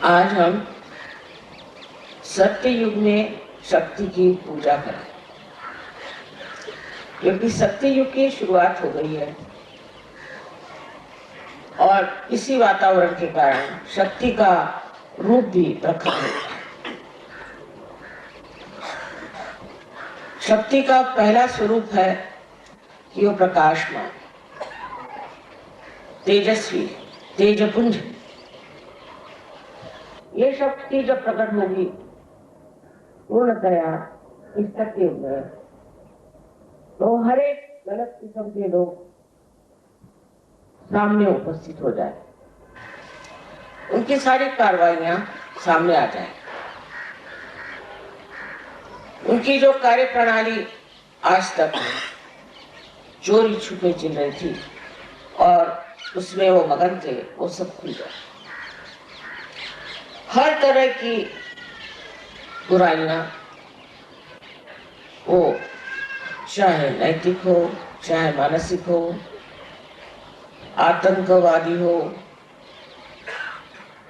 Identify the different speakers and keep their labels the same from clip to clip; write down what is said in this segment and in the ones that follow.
Speaker 1: आज हम सत्य युग में शक्ति की पूजा करें, क्योंकि सत्य युग की शुरुआत हो गई है और इसी वातावरण के कारण शक्ति का रूप भी प्रकट होता है। शक्ति का पहला स्वरूप है कि वो प्रकाशमान, तेजस्वी, तेजपुंज। ये शक्ति जब प्रकट होगी पूर्णतया इस सत्य युग में, तो हर एक गलत किस्म के लोग सामने उपस्थित हो जाए, उनकी सारी कार्रवाइयां सामने आ जाए। उनकी जो कार्य प्रणाली आज तक चोरी छुपे चल रही थी और उसमें वो मगन थे, वो सब खुल जाए। हर तरह की बुराइयां, वो चाहे नैतिक हो, चाहे मानसिक हो, आतंकवादी हो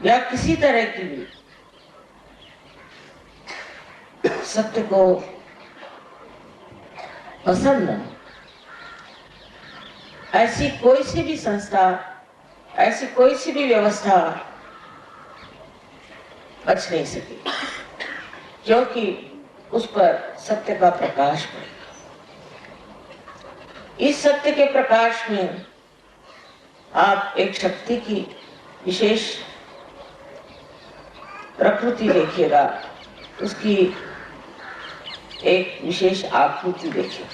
Speaker 1: या किसी तरह की भी, सत्य को पसंद न, ऐसी कोई सी भी संस्था, ऐसी कोई सी भी व्यवस्था बच नहीं सकी, क्योंकि उस पर सत्य का प्रकाश पड़ेगा। इस सत्य के प्रकाश में आप एक शक्ति की विशेष प्रकृति देखिएगा, उसकी एक विशेष आकृति देखिए।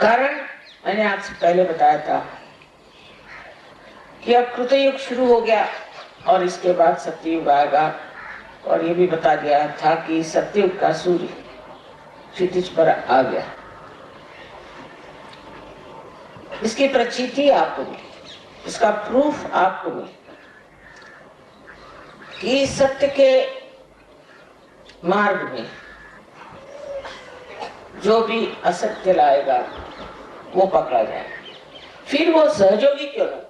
Speaker 1: कारण मैंने आपसे पहले बताया था कि अब कृतयुग शुरू हो गया और इसके बाद सत्ययुग आएगा, और ये भी बता दिया था कि सत्ययुग का सूर्य क्षितिज पर आ गया। इसकी प्रचिति आपको मिली, इसका प्रूफ आपको मिली कि सत्य के मार्ग में जो भी असत्य लाएगा वो पकड़ा जाएगा। फिर वो सहयोगी क्यों ना,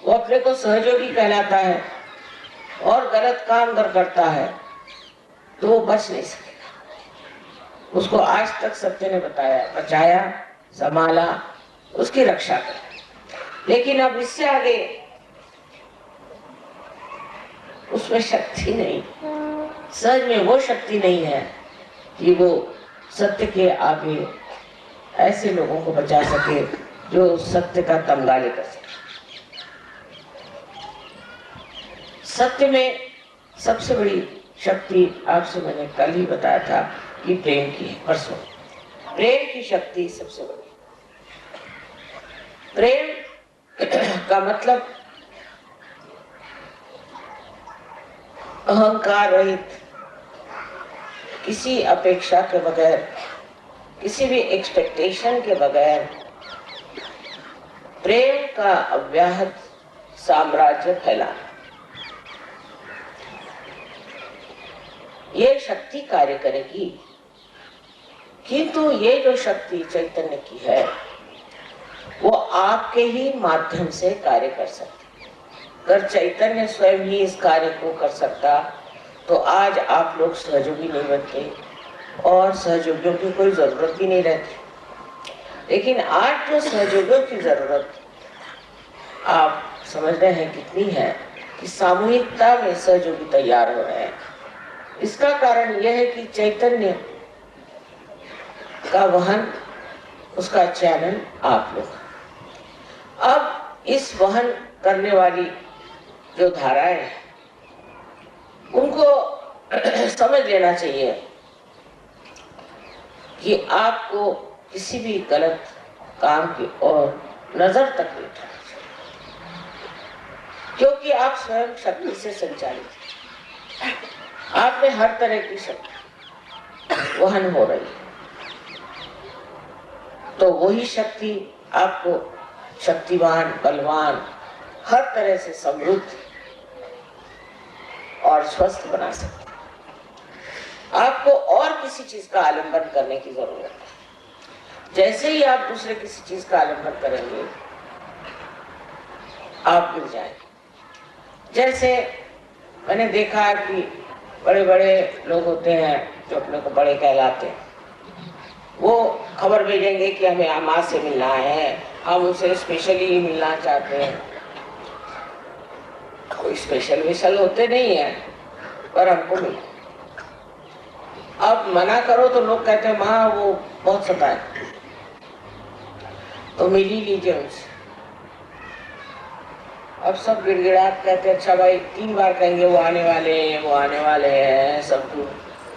Speaker 1: वो अपने को सहयोगी कहलाता है और गलत काम अगर करता है तो वो बच नहीं सकेगा। उसको आज तक सत्य ने बताया, बचाया, संभाला, उसकी रक्षा कर। लेकिन अब इससे आगे उसमें शक्ति नहीं, सच में वो शक्ति नहीं है कि वो सत्य के आगे ऐसे लोगों को बचा सके जो सत्य का तमगा लेकर सके। सत्य में सबसे बड़ी शक्ति आपसे मैंने कल ही बताया था कि प्रेम की है, परसों। प्रेम की शक्ति सबसे बड़ी। प्रेम का मतलब अहंकार रहित, किसी अपेक्षा के बगैर, किसी भी एक्सपेक्टेशन के बगैर प्रेम का अव्याहत साम्राज्य फैलाना, ये शक्ति कार्य करेगी। किंतु ये जो शक्ति चैतन्य की है वो आपके ही माध्यम से कार्य कर सकती। अगर चैतन्य स्वयं ही इस कार्य को कर सकता तो आज आप लोग सहयोगी नहीं बनते और सहयोगियों की कोई जरूरत भी नहीं रहती। लेकिन आज जो सहयोगियों की जरूरत आप समझ रहे हैं कितनी है, कि सामूहिकता में सहयोगी तैयार हो रहे हैं। इसका कारण यह है कि चैतन्य का वहन, उसका चैनल आप लोग। अब इस वहन करने वाली जो धाराएं हैं उनको समझ लेना चाहिए कि आपको किसी भी गलत काम की ओर नजर तक नहीं उठाना चाहिए, क्योंकि आप स्वयं शक्ति से संचालित हैं। आप में हर तरह की शक्ति वहन हो रही है, तो वही शक्ति आपको शक्तिवान, बलवान, हर तरह से समृद्ध और स्वस्थ बना सकती है। आपको और किसी चीज का आलंबन करने की जरूरत है। जैसे ही आप दूसरे किसी चीज का आलंबन करेंगे आप गिर जाएंगे। जैसे मैंने देखा कि बड़े बड़े लोग होते हैं जो अपने को बड़े कहलाते हैं, वो खबर भेजेंगे कि हमें अम्मा से मिलना है, हम उनसे स्पेशली मिलना चाहते हैं। कोई स्पेशल होते नहीं है, पर हमको मिले। अब मना करो तो लोग कहते हैं माँ वो बहुत सताए, तो मिल ही लीजिए उनसे। अब सब गिड़गिड़ाट कहते हैं अच्छा भाई, 3 बार कहेंगे वो आने वाले हैं, वो आने वाले हैं, सब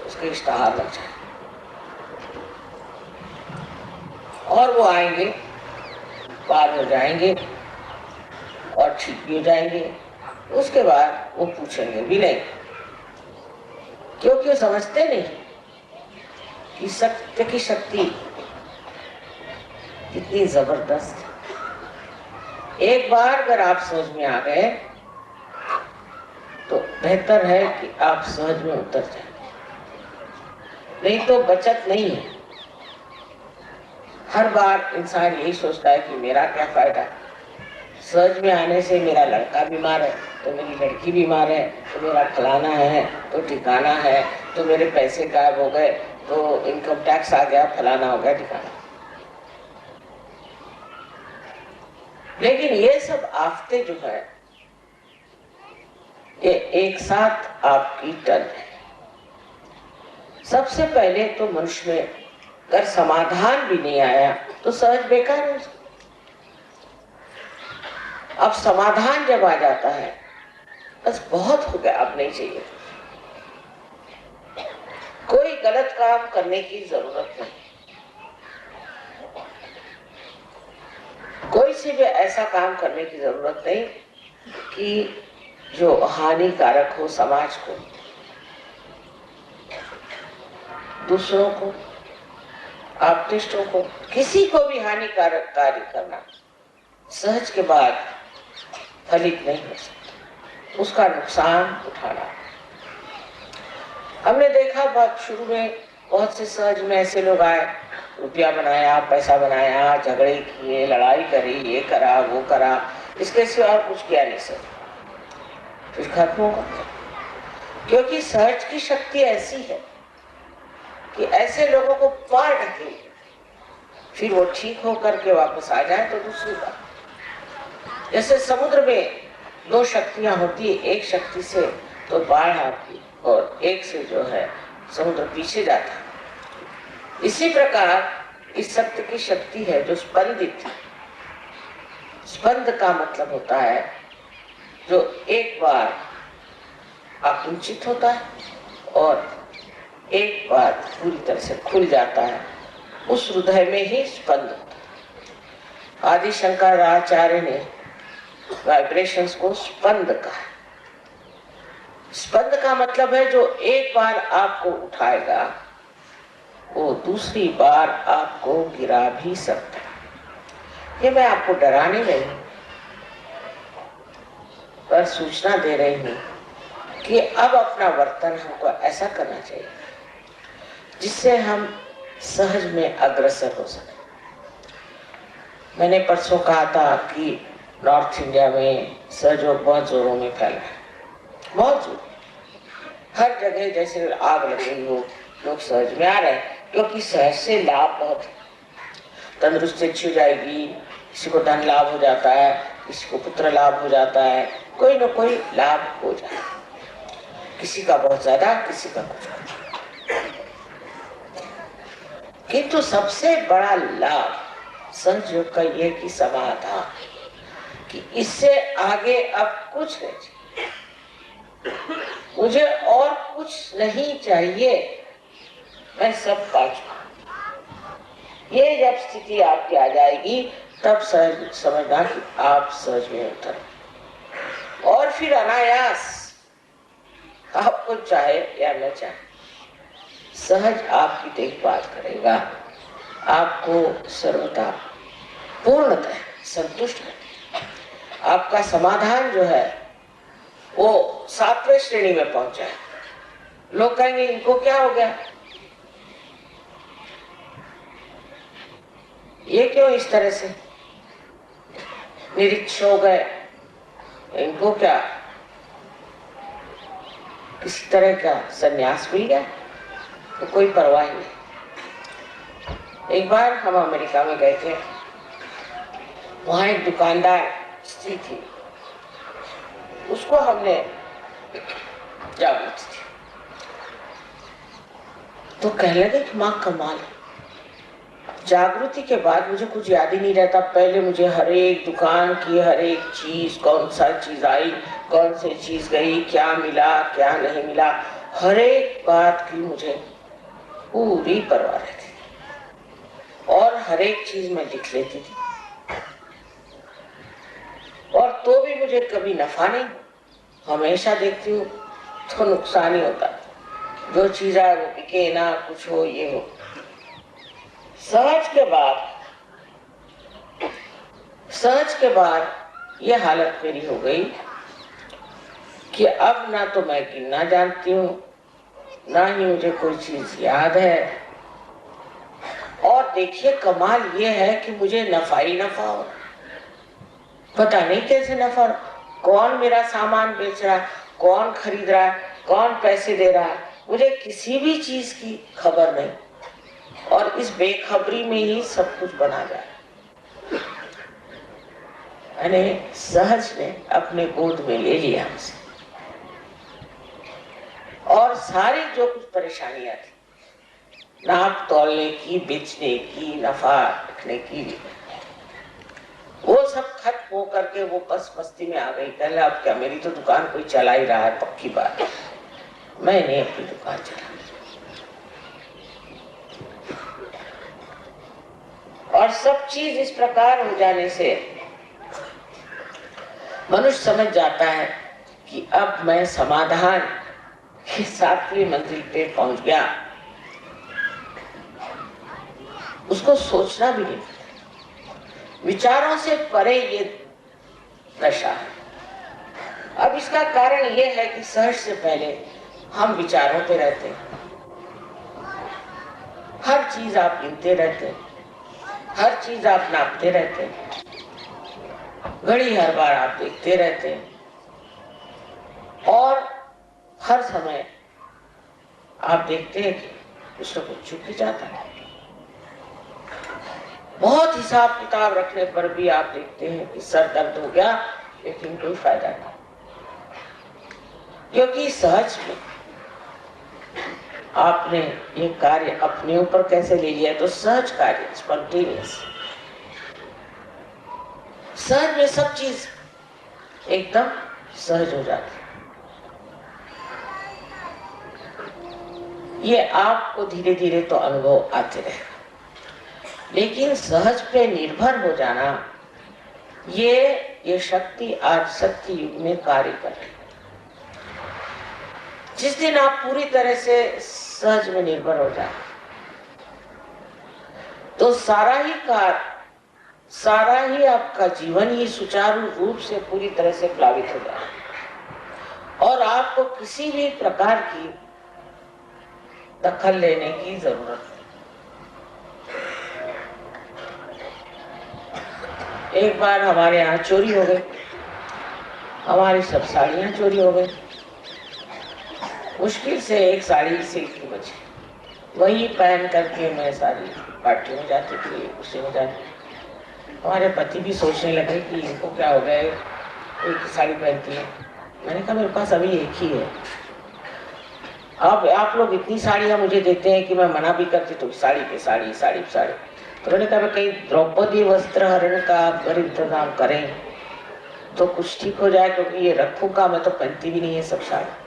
Speaker 1: उसके इश्तहार लग जाए और वो आएंगे, पार हो जाएंगे और ठीक भी हो जाएंगे। उसके बाद वो पूछेंगे भी नहीं, क्योंकि वो समझते नहीं कि सत्य की शक्ति कितनी जबरदस्त है। एक बार अगर आप समझ में आ गए तो बेहतर है कि आप सहज में उतर जाए, नहीं तो बचत नहीं है। हर बार इंसान यही सोचता है कि मेरा क्या फायदा, सहज में आने से मेरा लड़का बीमार है तो मेरी लड़की बीमार है, तो मेरा फलाना है तो ठिकाना है, तो मेरे पैसे गायब हो गए, तो इनकम टैक्स आ गया, फलाना हो गया, ठिकाना। लेकिन ये सब आफतें जो है ये एक साथ आपकी टल है। सबसे पहले तो मनुष्य में अगर समाधान भी नहीं आया तो सहज बेकार हो जाए। अब समाधान जब आ जाता है बस बहुत हो गया, अब नहीं चाहिए। कोई गलत काम करने की जरूरत नहीं, कोई से भी ऐसा काम करने की जरूरत नहीं कि जो हानिकारक हो समाज को, दूसरों को, आप्तिष्टों को, किसी को भी हानिकारक कार्य करना सहज के बाद फलित नहीं हो सकता, उसका नुकसान उठाना। हमने देखा बहुत शुरू में बहुत से सहज में ऐसे लोग आए, रुपया बनाया, पैसा बनाया, झगड़े किए, लड़ाई करी, ये करा वो करा, इसके सिवा और कुछ किया नहीं सर, फिर खत्म होगा। क्योंकि सहज की शक्ति ऐसी है कि ऐसे लोगों को पार ढके, फिर वो ठीक होकर के वापस आ जाए तो दूसरी बात। जैसे समुद्र में 2 शक्तियां होती है, एक शक्ति से तो बाढ़ आती और एक से जो है समुद्र पीछे जाता है। इसी प्रकार इस सत्य की शक्ति है जो स्पंदित है। स्पंद का मतलब होता है जो एक बार आकुंचित होता है और एक बार पूरी तरह से खुल जाता है, उस हृदय में ही स्पंद होता है। आदि शंकराचार्य ने वाइब्रेशंस को स्पंद कहा। स्पंद का मतलब है जो एक बार आपको उठाएगा वो दूसरी बार आपको गिरा भी सकता है। ये मैं आपको डराने नहीं पर सूचना दे रही हूँ कि अब अपना वर्तन हमको ऐसा करना चाहिए जिससे हम सहज में अग्रसर हो सके। मैंने परसों कहा था कि नॉर्थ इंडिया में सहयोग बहुत जोरों में फैला है, बहुत जोर, हर जगह जैसे आग लगी हो, लोग सहज में आ रहे हैं क्योंकि सहज से लाभ बहुत है। तंदुरुस्ती अच्छी हो जाएगी, किसी को धन लाभ हो जाता है, किसी को पुत्र लाभ हो जाता है, कोई न कोई लाभ हो जाता है, किसी का बहुत ज्यादा, किसी का कुछ। किंतु सबसे बड़ा लाभ सहयोग का ये कि समाधान, कि इससे आगे अब कुछ नहीं चाहिए, मुझे और कुछ नहीं चाहिए, मैं सब पा चुका। ये जब स्थिति आपकी आ जाएगी तब सहज समझना कि आप सहज में उतर, और फिर अनायास आपको चाहे या न चाहे सहज आपकी देखभाल करेगा, आपको सर्वथा पूर्णतः संतुष्ट करेगा। आपका समाधान जो है वो 7वें श्रेणी में पहुंचा है। लोग कहेंगे इनको क्या हो गया, ये क्यों इस तरह से निरीक्ष हो गए, इनको क्या किसी तरह का संन्यास मिल गया तो कोई परवाह नहीं। एक बार हम अमेरिका में गए थे, वहां एक दुकानदार स्त्री थी, उसको हमने जागृति थी तो कहने लगे कि माँ कमाल, जागृति के बाद मुझे कुछ याद ही नहीं रहता। पहले मुझे हर एक दुकान की हर एक चीज, कौन सा चीज आई, कौन सी चीज गई, क्या मिला क्या नहीं मिला, हर एक बात की मुझे पूरी परवाह रहती और हर एक चीज मैं लिख लेती थी। और तो भी मुझे कभी नफा नहीं, हमेशा देखती हूँ तो नुकसान ही होता। जो चीज आए वो बिके ना, कुछ हो ये हो। सहज के बाद ये हालत मेरी हो गई कि अब ना तो मैं गिनना जानती हूँ, ना ही मुझे कोई चीज याद है। और देखिए कमाल ये है कि मुझे नफा ही नफा हो, पता नहीं कैसे नफा, कौन मेरा सामान बेच रहा, कौन खरीद रहा, कौन पैसे दे रहा, मुझे किसी भी चीज की खबर नहीं। और इस बेखबरी में ही सब कुछ बना जाए। मैंने सहज ने अपने गोद में ले लिया हमसे, और सारी जो कुछ परेशानियां थी, नाप तोलने की, बेचने की, नफा रखने की, वो सब खत्म हो करके वो बस मस्ती में आ गई। कहने अब क्या, मेरी तो दुकान कोई चला ही रहा है, पक्की बात है, मैंने अपनी दुकान चला। और सब चीज इस प्रकार हो जाने से मनुष्य समझ जाता है कि अब मैं समाधान की 7वीं मंजिल पे पहुंच गया। उसको सोचना भी नहीं, विचारों से परे ये दशा है। अब इसका कारण ये है कि सहज से पहले हम विचारों पे रहते हैं, हर चीज आप गिनते रहते हैं, हर चीज आप नापते रहते हैं, घड़ी हर बार आप देखते रहते हैं, और हर समय आप देखते हैं कि कुछ न कुछ चूक जाता है। बहुत हिसाब किताब रखने पर भी आप देखते हैं कि सर दर्द हो गया, लेकिन कोई फायदा नहीं, क्योंकि सहज में आपने ये कार्य अपने ऊपर कैसे ले लिया। तो सहज कार्य, स्पॉन्टेनियस, सहज में सब चीज एकदम सहज हो जाती है। ये आपको धीरे धीरे तो अनुभव आते रहेगा, लेकिन सहज पे निर्भर हो जाना, ये शक्ति आज सत्य युग में कार्य कर रही है। जिस दिन आप पूरी तरह से सहज में निर्भर हो जाए तो सारा ही आपका जीवन ही सुचारू रूप से पूरी तरह से प्लावित हो जाए, और आपको किसी भी प्रकार की दखल लेने की जरूरत नहीं। एक बार हमारे यहाँ चोरी हो गई, हमारी सब साड़ियाँ चोरी हो गई। मुश्किल से एक साड़ी सिल्क की बची, वही पहन करके मैं सारी पार्टी में जाती थी, उसी में जाती। हमारे पति भी सोचने लगे कि इनको क्या हो गया, एक साड़ी पहनती है। मैंने कहा मेरे पास अभी एक ही है, अब आप लोग इतनी साड़ियाँ मुझे देते हैं कि मैं मना भी करती तो साड़ी पे साड़ी, साड़ी पे साड़ी। तो मैंने कहा कहीं द्रौपदी वस्त्र हरण का अगर इंतजाम करें तो कुछ ठीक हो जाए, क्योंकि ये रखूंगा मैं तो पहनती भी नहीं है सब साड़ी।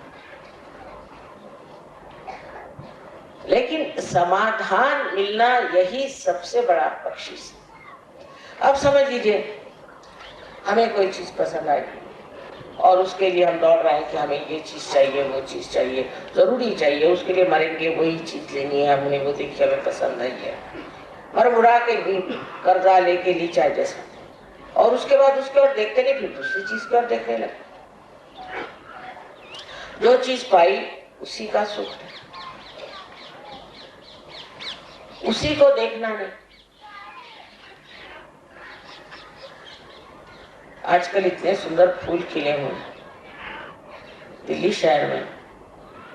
Speaker 1: लेकिन समाधान मिलना यही सबसे बड़ा बख्शिश। अब समझ लीजिए हमें कोई चीज पसंद आई और उसके लिए हम दौड़ रहे हैं कि हमें ये चीज चाहिए, वो चीज चाहिए, जरूरी चाहिए, उसके लिए मरेंगे, वही चीज लेनी है, हमने वो देखी, हमें पसंद नहीं है, मर मुरा के भी कर्जा लेके ली चाहे जैसा, और उसके बाद उसके और देखते नहीं, फिर दूसरी चीज की और देखने लगे। जो चीज पाई उसी का सुख है, उसी को देखना नहीं। आजकल इतने सुंदर फूल खिले हुए दिल्ली शहर में,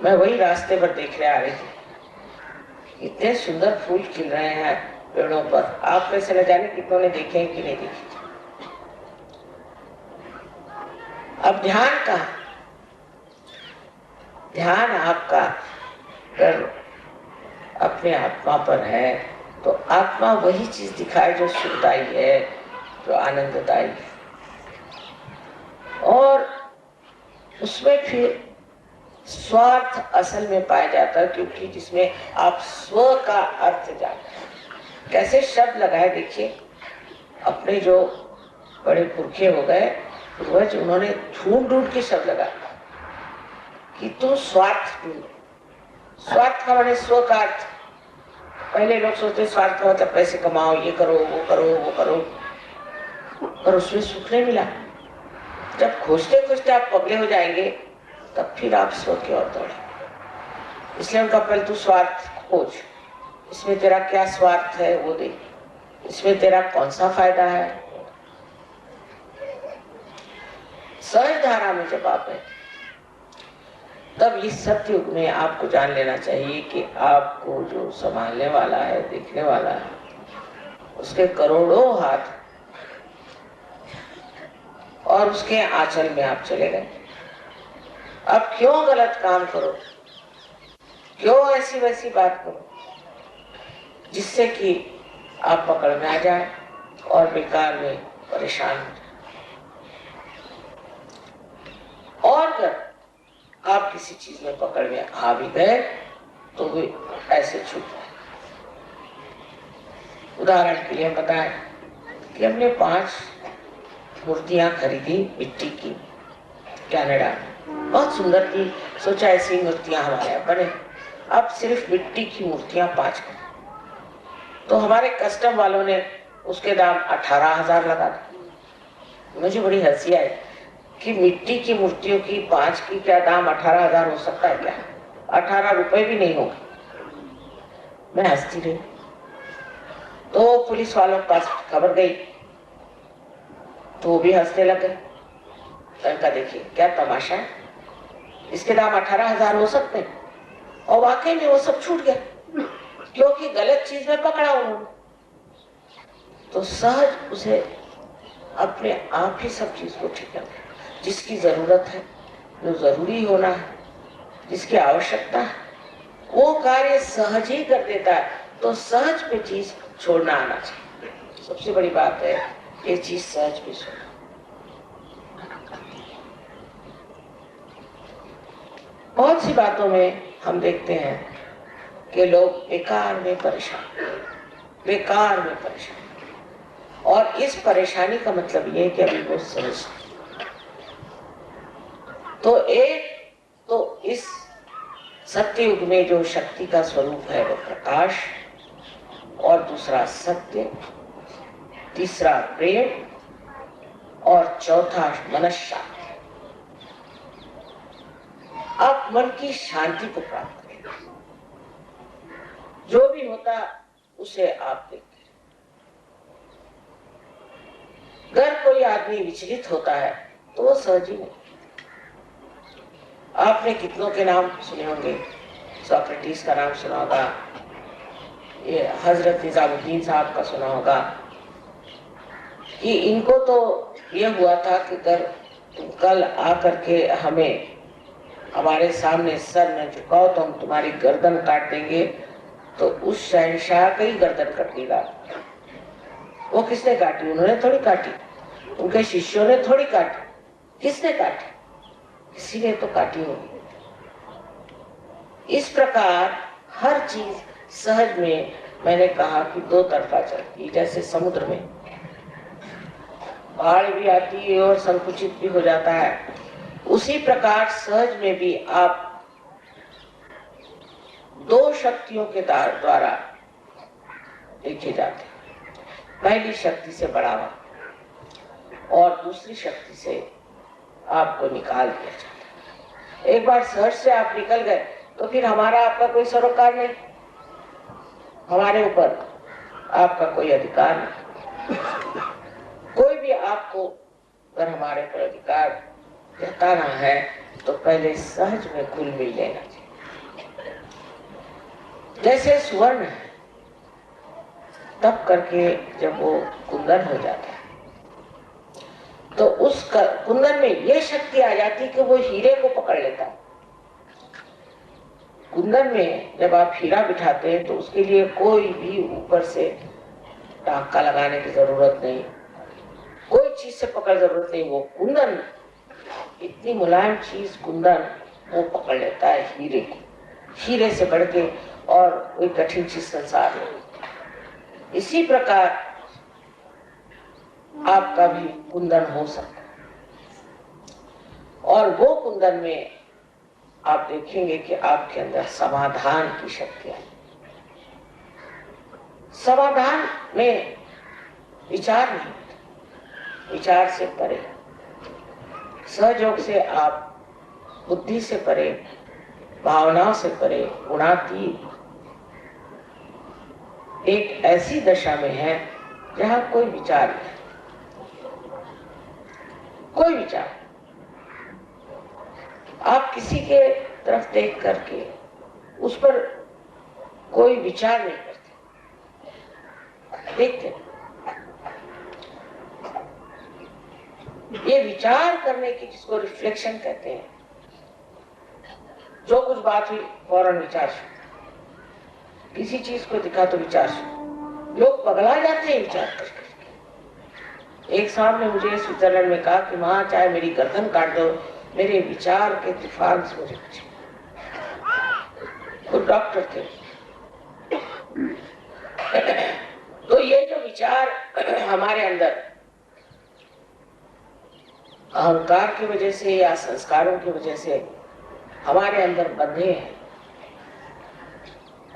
Speaker 1: मैं वही रास्ते पर देखने आ रही थी, इतने सुंदर फूल खिल रहे हैं पेड़ों पर। आप में से न जाने कितनों ने देखे हैं कि नहीं देखे। अब ध्यान का, ध्यान आपका अगर अपने आत्मा पर है तो आत्मा वही चीज दिखाए जो सुखदायी है, जो आनंददायी है, और उसमें फिर स्वार्थ असल में पाया जाता है, क्योंकि जिसमें आप स्व का अर्थ जानते हैं। कैसे शब्द लगाए देखिए, अपने जो बड़े पुरखे हो गए पूर्वज, उन्होंने ढूंढ ढूंढ के शब्द लगाए कि तू स्वार्थ ढूंढ। स्वार्थ का माने स्व का अर्थ। पहले लोग सोचते स्वार्थ का मतलब पैसे कमाओ, ये करो वो करो वो करो, पर उसमें सुख नहीं मिला। जब खोजते खोजते आप पगले हो जाएंगे तब फिर आप स्व की ओर दौड़े। इसलिए उनका पहले तू स्वार्थ खोज, इसमें तेरा क्या स्वार्थ है वो देख, इसमें तेरा कौन सा फायदा है। सहज धारा में जब आप हैं तब इस सत्युग में आपको जान लेना चाहिए कि आपको जो संभालने वाला है, देखने वाला है, उसके करोड़ों हाथ और उसके आंचल में आप चले गए। अब क्यों गलत काम करो, क्यों ऐसी वैसी बात करो जिससे कि आप पकड़ में आ जाए और बेकार में परेशान हो जाए। और अगर आप किसी चीज में पकड़ में आ भी गए तो भी ऐसे छूट जाए। उदाहरण के लिए बताएं कि हमने 5 मूर्तियां खरीदी मिट्टी की कनाडा में, बहुत सुंदर थी। सोचा ऐसी मूर्तियां हमारे यहाँ बने। अब सिर्फ मिट्टी की मूर्तियां 5 तो हमारे कस्टम वालों ने उसके दाम 18,000 लगा दिए। मुझे बड़ी हंसी आई कि मिट्टी की मूर्तियों की 5 की क्या दाम 18,000 हो सकता है क्या? 18 रुपए भी नहीं होंगे। मैं हंसती रही। तो पुलिस वालों के पास खबर गई तो वो भी हंसने लगे। उनका देखिए क्या तमाशा है, इसके दाम 18,000 हो सकते हैं। और वाकई में वो सब छूट गया क्योंकि गलत चीज में पकड़ा उन्होंने। तो सहज उसे अपने आप ही सब चीज को ठीक कर, जिसकी जरूरत है, जो जरूरी होना है, जिसकी आवश्यकता है, वो कार्य सहज ही कर देता है। तो सहज पे चीज छोड़ना आना चाहिए। सबसे बड़ी बात है ये चीज सहज पे छोड़ना। बहुत सी बातों में हम देखते हैं कि लोग बेकार में परेशान, बेकार में परेशान, और इस परेशानी का मतलब ये है कि अभी वो सहज। तो एक तो इस सत्य युग में जो शक्ति का स्वरूप है वो प्रकाश, और दूसरा सत्य, तीसरा प्रेम, और चौथा मनश्शांति। आप मन की शांति को प्राप्त करें। जो भी होता उसे आप देखते। अगर कोई आदमी विचलित होता है तो वो सहज ही नहीं। आपने कितनों के नाम सुने होंगे, सोक्रेटिस का नाम सुना होगा, ये हजरत निजामुद्दीन साहब का सुना होगा कि इनको तो ये हुआ था कि अगर तुम कल आकर के हमें हमारे सामने सर न झुकाओ तो हम तुम्हारी गर्दन काट देंगे। तो उस शहंशाह का ही गर्दन कट देगा। वो किसने काटी? उन्होंने थोड़ी काटी, उनके शिष्यों ने थोड़ी काटी। किसने काटी? किसी ने तो काटी होगी। इस प्रकार हर चीज सहज में, मैंने कहा कि 2 तरफा चलती। जैसे समुद्र में बाढ़ भी आती है और संकुचित भी हो जाता है, उसी प्रकार सहज में भी आप 2 शक्तियों के द्वारा देखे जाते हैं। पहली शक्ति से बढ़ावा और दूसरी शक्ति से आपको निकाल दिया जाता है। एक बार सहज से आप निकल गए तो फिर हमारा आपका कोई सरोकार नहीं, हमारे ऊपर आपका कोई अधिकार नहीं। कोई भी आपको अगर हमारे पर अधिकार जताना है तो पहले सहज में घुल मिल लेना चाहिए। जैसे स्वर्ण है, तब करके जब वो कुंदन हो जाता है तो उस कुंदन में ये शक्ति आ जाती है कि वो हीरे को पकड़ लेता है। कुंदन में जब आप हीरा बिठाते हैं तो उसके लिए कोई भी ऊपर से टांका लगाने की जरूरत नहीं, कोई चीज से पकड़ जरूरत नहीं। वो कुंदन, इतनी मुलायम चीज कुंदन, वो पकड़ लेता है हीरे को। हीरे से बढ़ के और कोई कठिन चीज संसार में। इसी प्रकार आपका भी कुंदन हो सकता है, और वो कुंदन में आप देखेंगे कि आपके अंदर समाधान की शक्ति है। समाधान में विचार नहीं, विचार से परे, सहयोग से आप बुद्धि से परे, भावनाओं से परे, गुणातीत एक ऐसी दशा में है जहां कोई विचार नहीं, कोई विचार। आप किसी के तरफ देख करके उस पर कोई विचार नहीं करते, देखते। ये विचार करने की, जिसको रिफ्लेक्शन कहते हैं, जो कुछ बात हुई फौरन विचार शुरू, किसी चीज को दिखा तो विचार शुरू। लोग पगला जाते हैं विचार करके। एक साहब ने मुझे स्विट्जरलैंड में कहा कि माँ चाहे मेरी गर्दन काट दो, मेरे विचार के तूफान से मुझे बचे। वो डॉक्टर थे। तो ये जो विचार हमारे अंदर अहंकार की वजह से या संस्कारों की वजह से हमारे अंदर बंधे हैं,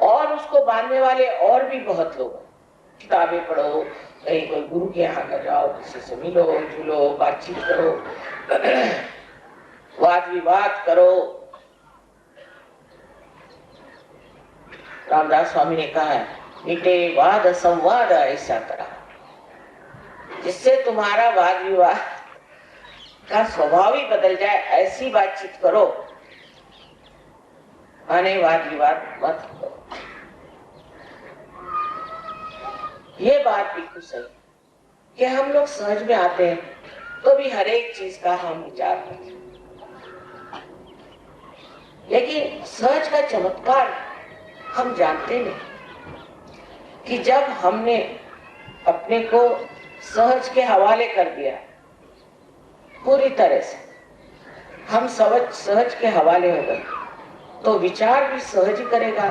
Speaker 1: और उसको बांधने वाले और भी बहुत लोग। किताबें पढ़ो, कहीं कोई गुरु के यहाँ न जाओ, किसी से मिलो जुलो, बातचीत करो, वाद विवाद करो। रामदास स्वामी ने कहा है, मिटे वाद संवाद ऐसा करा, जिससे तुम्हारा वाद विवाद का स्वभाव ही बदल जाए, ऐसी बातचीत करो, माने वाद विवाद मत करो। ये बात बिल्कुल सही कि हम लोग सहज में आते हैं तो भी हर एक चीज का हम विचार करते हैं, लेकिन सहज का चमत्कार हम जानते नहीं कि जब हमने अपने को सहज के हवाले कर दिया, पूरी तरह से हम सहज के हवाले हो गए, तो विचार भी सहज ही करेगा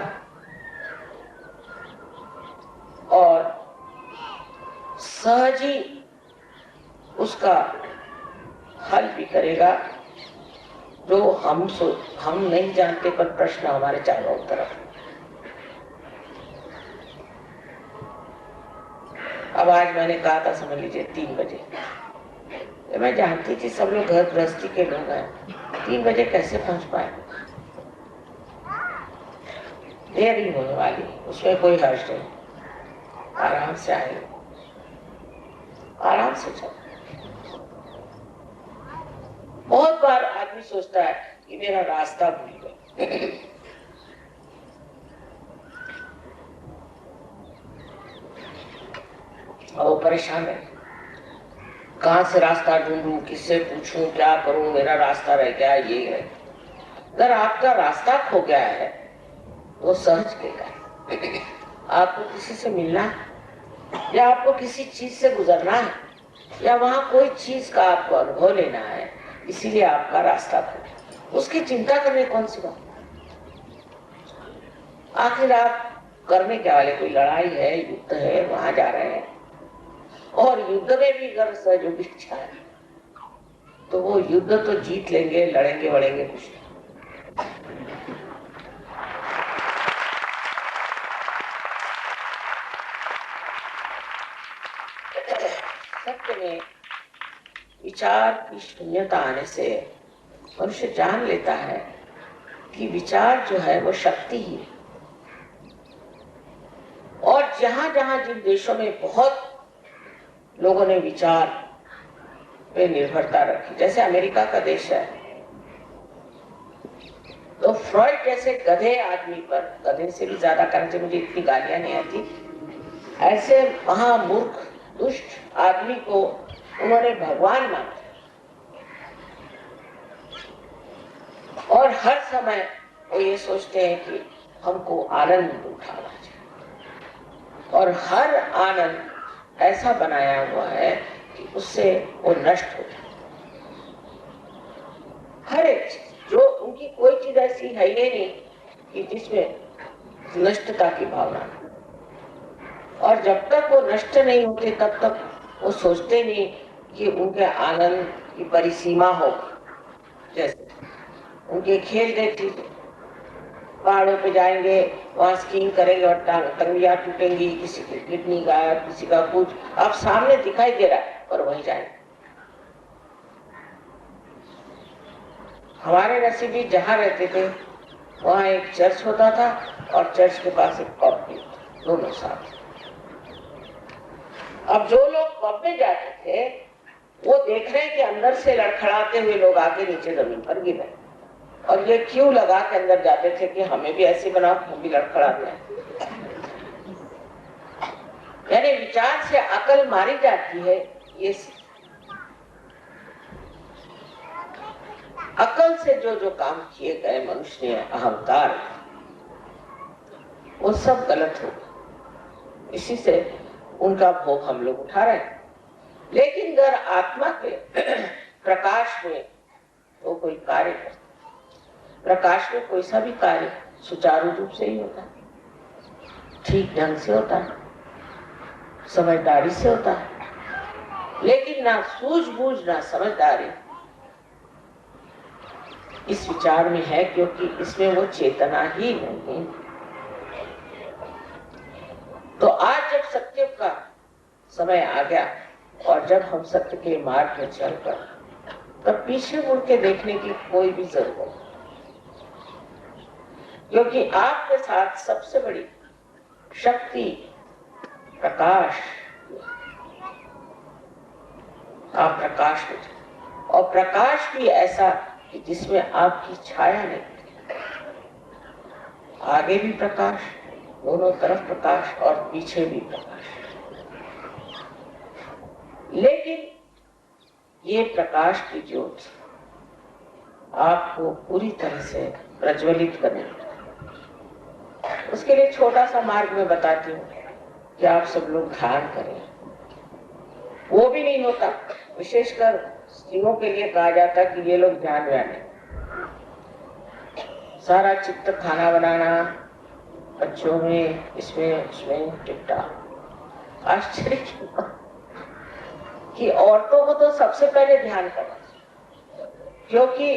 Speaker 1: और सहज ही उसका हल भी करेगा। जो हम नहीं जानते, पर प्रश्न हमारे चारों तरफ। अब आज मैंने कहा था, समझ लीजिए 3 बजे, मैं जानती थी सब लोग घर गृहस्थी के लोग हैं, 3 बजे कैसे पहुंच पाए। देरी होने वाली, उसमें कोई हर्ष नहीं, आराम से आए, आराम से चलो। बहुत बार आदमी सोचता है कि मेरा रास्ता भूल गया, और वो परेशान है, कहां से रास्ता ढूंढूं, किससे पूछूं, क्या करूं, मेरा रास्ता रह गया, ये है। अगर आपका रास्ता खो गया है तो सहज के का आपको किसी से मिलना है, या आपको किसी चीज से गुजरना है, या वहां कोई चीज का आपको अनुभव लेना है, इसीलिए आपका रास्ता खो। उसकी चिंता करने कौन सी बात। आखिर आप करने क्या वाले, कोई लड़ाई है, युद्ध है, वहां जा रहे हैं, और युद्ध में भी अगर सहयोग इच्छा है तो वो युद्ध तो जीत लेंगे, लड़ेंगे वड़ेंगे कुछ नहीं। सत्य में विचार की शून्यता आने से मनुष्य जान लेता है कि विचार जो है वो शक्ति ही है। और जहां जहां जिन देशों में बहुत लोगों ने विचार पे निर्भरता रखी। जैसे अमेरिका का देश है, तो फ्रॉइड जैसे गधे आदमी पर, गधे से भी ज्यादा करने से मुझे इतनी गालियां नहीं आती, ऐसे महामूर्ख दुष्ट आदमी को उन्होंने भगवान माना और हर समय वो ये सोचते हैं कि हमको आनंद उठाना चाहिए और हर आनंद ऐसा बनाया हुआ है कि उससे वो नष्ट हो जाए। हर एक चीज, जो उनकी कोई चीज ऐसी है ही नहीं कि जिसमें नष्टता की भावना, और जब तक वो नष्ट नहीं होते तब तक वो सोचते नहीं कि उनके आनंद की परिसीमा होगी। जैसे उनके खेल देखी, पहाड़ों पे जाएंगे, वहां स्कीइंग करेंगे और टंगियां टूटेंगी, किसी की किडनी गायब, किसी का कुछ, अब सामने दिखाई दे रहा है और वहीं जाएंगे। हमारे नसीबी जहाँ रहते थे वहाँ एक चर्च होता था और चर्च के पास एक पब भी, दोनों साथ। अब जो लोग पब में जाते थे वो देख रहे हैं कि अंदर से लड़खड़ाते हुए लोग आके नीचे जमीन पर गिर रहे, और ये क्यों लगा के अंदर जाते थे कि हमें भी ऐसे बनाओ, हम भी लड़खड़ाते हैं। यानी विचार से अकल मारी जाती है। ये अकल से जो जो काम किए गए मनुष्य ने, अहंकार, वो सब गलत हो, इसी से उनका भोग हम लोग उठा रहे हैं। लेकिन अगर आत्मा के प्रकाश में वो कोई कार्य करता, प्रकाश में कोई सा भी कार्य सुचारू रूप से ही होता है, ठीक ढंग से होता है, समझदारी से होता है। लेकिन ना सूझबूझ ना समझदारी इस विचार में है, क्योंकि इसमें वो चेतना ही नहीं। तो आज जब सत्य का समय आ गया और जब हम सत्य के मार्ग में चलकर, तब पीछे मुड़ के देखने की कोई भी जरूरत नहीं, क्योंकि आपके साथ सबसे बड़ी शक्ति प्रकाश, आप प्रकाश में, और प्रकाश भी ऐसा कि जिसमें आपकी छाया नहीं, आगे भी प्रकाश, दोनों तरफ प्रकाश और पीछे भी प्रकाश। लेकिन ये प्रकाश की ज्योत आपको पूरी तरह से प्रज्वलित करनी, उसके लिए छोटा सा मार्ग मैं बताती हूँ कि आप सब लोग ध्यान करें। वो भी नहीं होता, विशेषकर स्त्रियों के लिए कहा जाता कि ये लोग ध्यान व्याने, सारा चित्त खाना बनाना, बच्चों में, इसमें उसमें टिकटा। आश्चर्य कि औरतों को तो सबसे पहले ध्यान करना, क्योंकि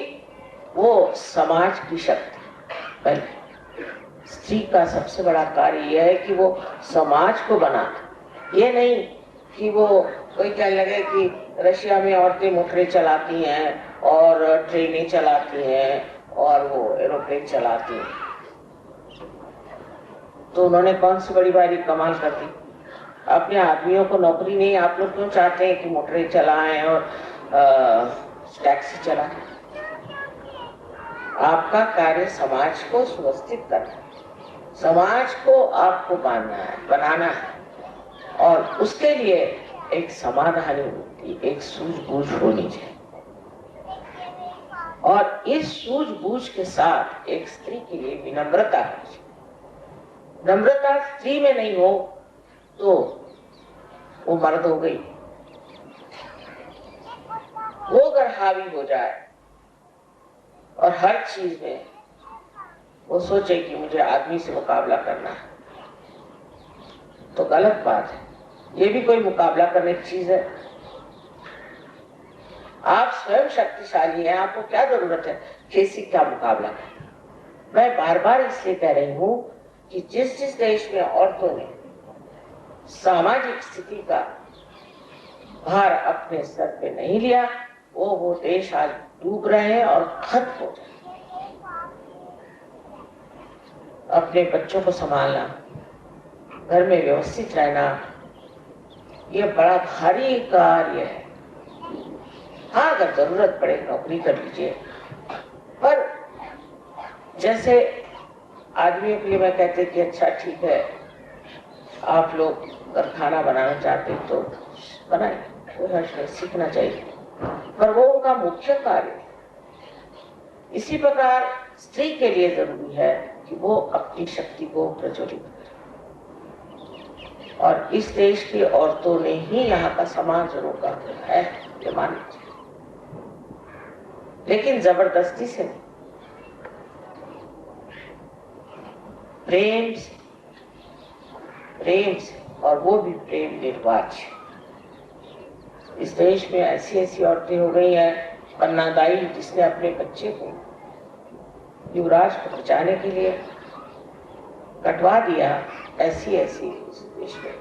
Speaker 1: वो समाज की शक्ति पहले। स्त्री का सबसे बड़ा कार्य यह है कि वो समाज को बनाना, ये नहीं कि वो कोई कहने लगे कि रशिया में औरतें मोटरें चलाती हैं और ट्रेनें चलाती हैं और वो एरोप्लेन चलाती हैं, तो उन्होंने कौन सी बड़ी बारी कमाल कर दी। अपने आदमियों को नौकरी नहीं, आप लोग क्यों चाहते हैं कि मोटरें चलाएं और टैक्सी चलाएं। आपका कार्य समाज को सुव्यवस्थित करना है, समाज को आपको बांधना है, बनाना है, और उसके लिए एक समाधानी नीति, एक सूझबूझ होनी चाहिए। और इस सूझबूझ के साथ एक स्त्री के लिए विनम्रता है। नम्रता स्त्री में नहीं हो तो वो मर्द हो गई। वो अगर हावी हो जाए और हर चीज में वो सोचे कि मुझे आदमी से मुकाबला करना है, तो गलत बात है। ये भी कोई मुकाबला करने की चीज है? आप स्वयं शक्तिशाली हैं, आपको क्या जरूरत है किसी का मुकाबला करने। मैं बार बार इसलिए कह रही हूं कि जिस जिस देश में औरतों ने सामाजिक स्थिति का भार अपने सर पे नहीं लिया, वो देश आज डूब रहे हैं और खत्म हो जाए। अपने बच्चों को संभालना, घर में व्यवस्थित रहना, ये बड़ा भारी कार्य है। हाँ, अगर जरूरत पड़े नौकरी कर लीजिए, पर जैसे आदमियों के लिए मैं कहते कि अच्छा ठीक है, आप लोग अगर खाना बनाना चाहते तो बनाए, कोई हर्ष नहीं, सीखना चाहिए, पर वो उनका मुख्य कार्य है। इसी प्रकार स्त्री के लिए जरूरी है कि वो अपनी शक्ति को प्रज्वलित करे, और इस देश की औरतों ने ही यहाँ का समाज रोका है, ये मान लीजिए, लेकिन जबरदस्ती से नहीं, प्रेम से, और वो भी प्रेम निर्वाच। इस देश में ऐसी ऐसी औरतें हो गई हैं, कन्नादाई जिसने अपने बच्चे को युवराज को बचाने के लिए कटवा दिया, ऐसी ऐसी इस देश में।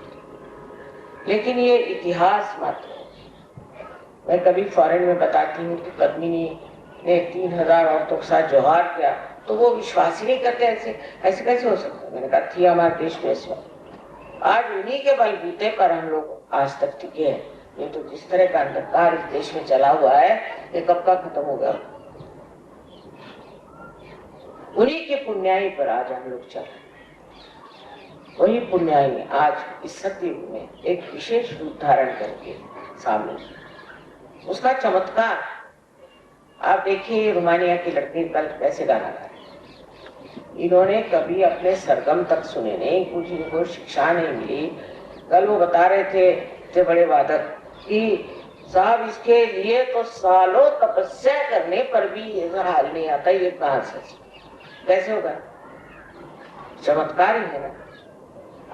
Speaker 1: लेकिन ये इतिहास मात्र है। मैं कभी फॉरेन में बताती हूँ कि पद्मिनी ने 3000 औरतों के साथ जोहार किया, तो वो विश्वास ही नहीं करते, ऐसे कैसे हो सकता है। मैंने कहा थी हमारे देश में ऐसा, आज उन्हीं के बलबूते पर हम लोग आज तक टिके हैं। ये तो जिस तरह का अंधकार इस देश में चला हुआ है, ये कब का खत्म होगा। उन्हीं के पुण्याई पर आज हम लोग चल रहे हैं। वही पुण्याई आज इस सतयुग में एक विशेष रूप धारण करके सामने, उसका चमत्कार आप देखिए। रोमानिया के लड़के कल कैसे गाना गा रहे, इन्होंने कभी अपने सरगम तक सुने नहीं, कुछ इनको शिक्षा नहीं मिली। कल वो बता रहे थे बड़े वादक कि साहब इसके लिए तो सालों तपस्या करने पर भी ये हाल नहीं आता, ये कहां से कैसे होगा। चमत्कार ही है ना।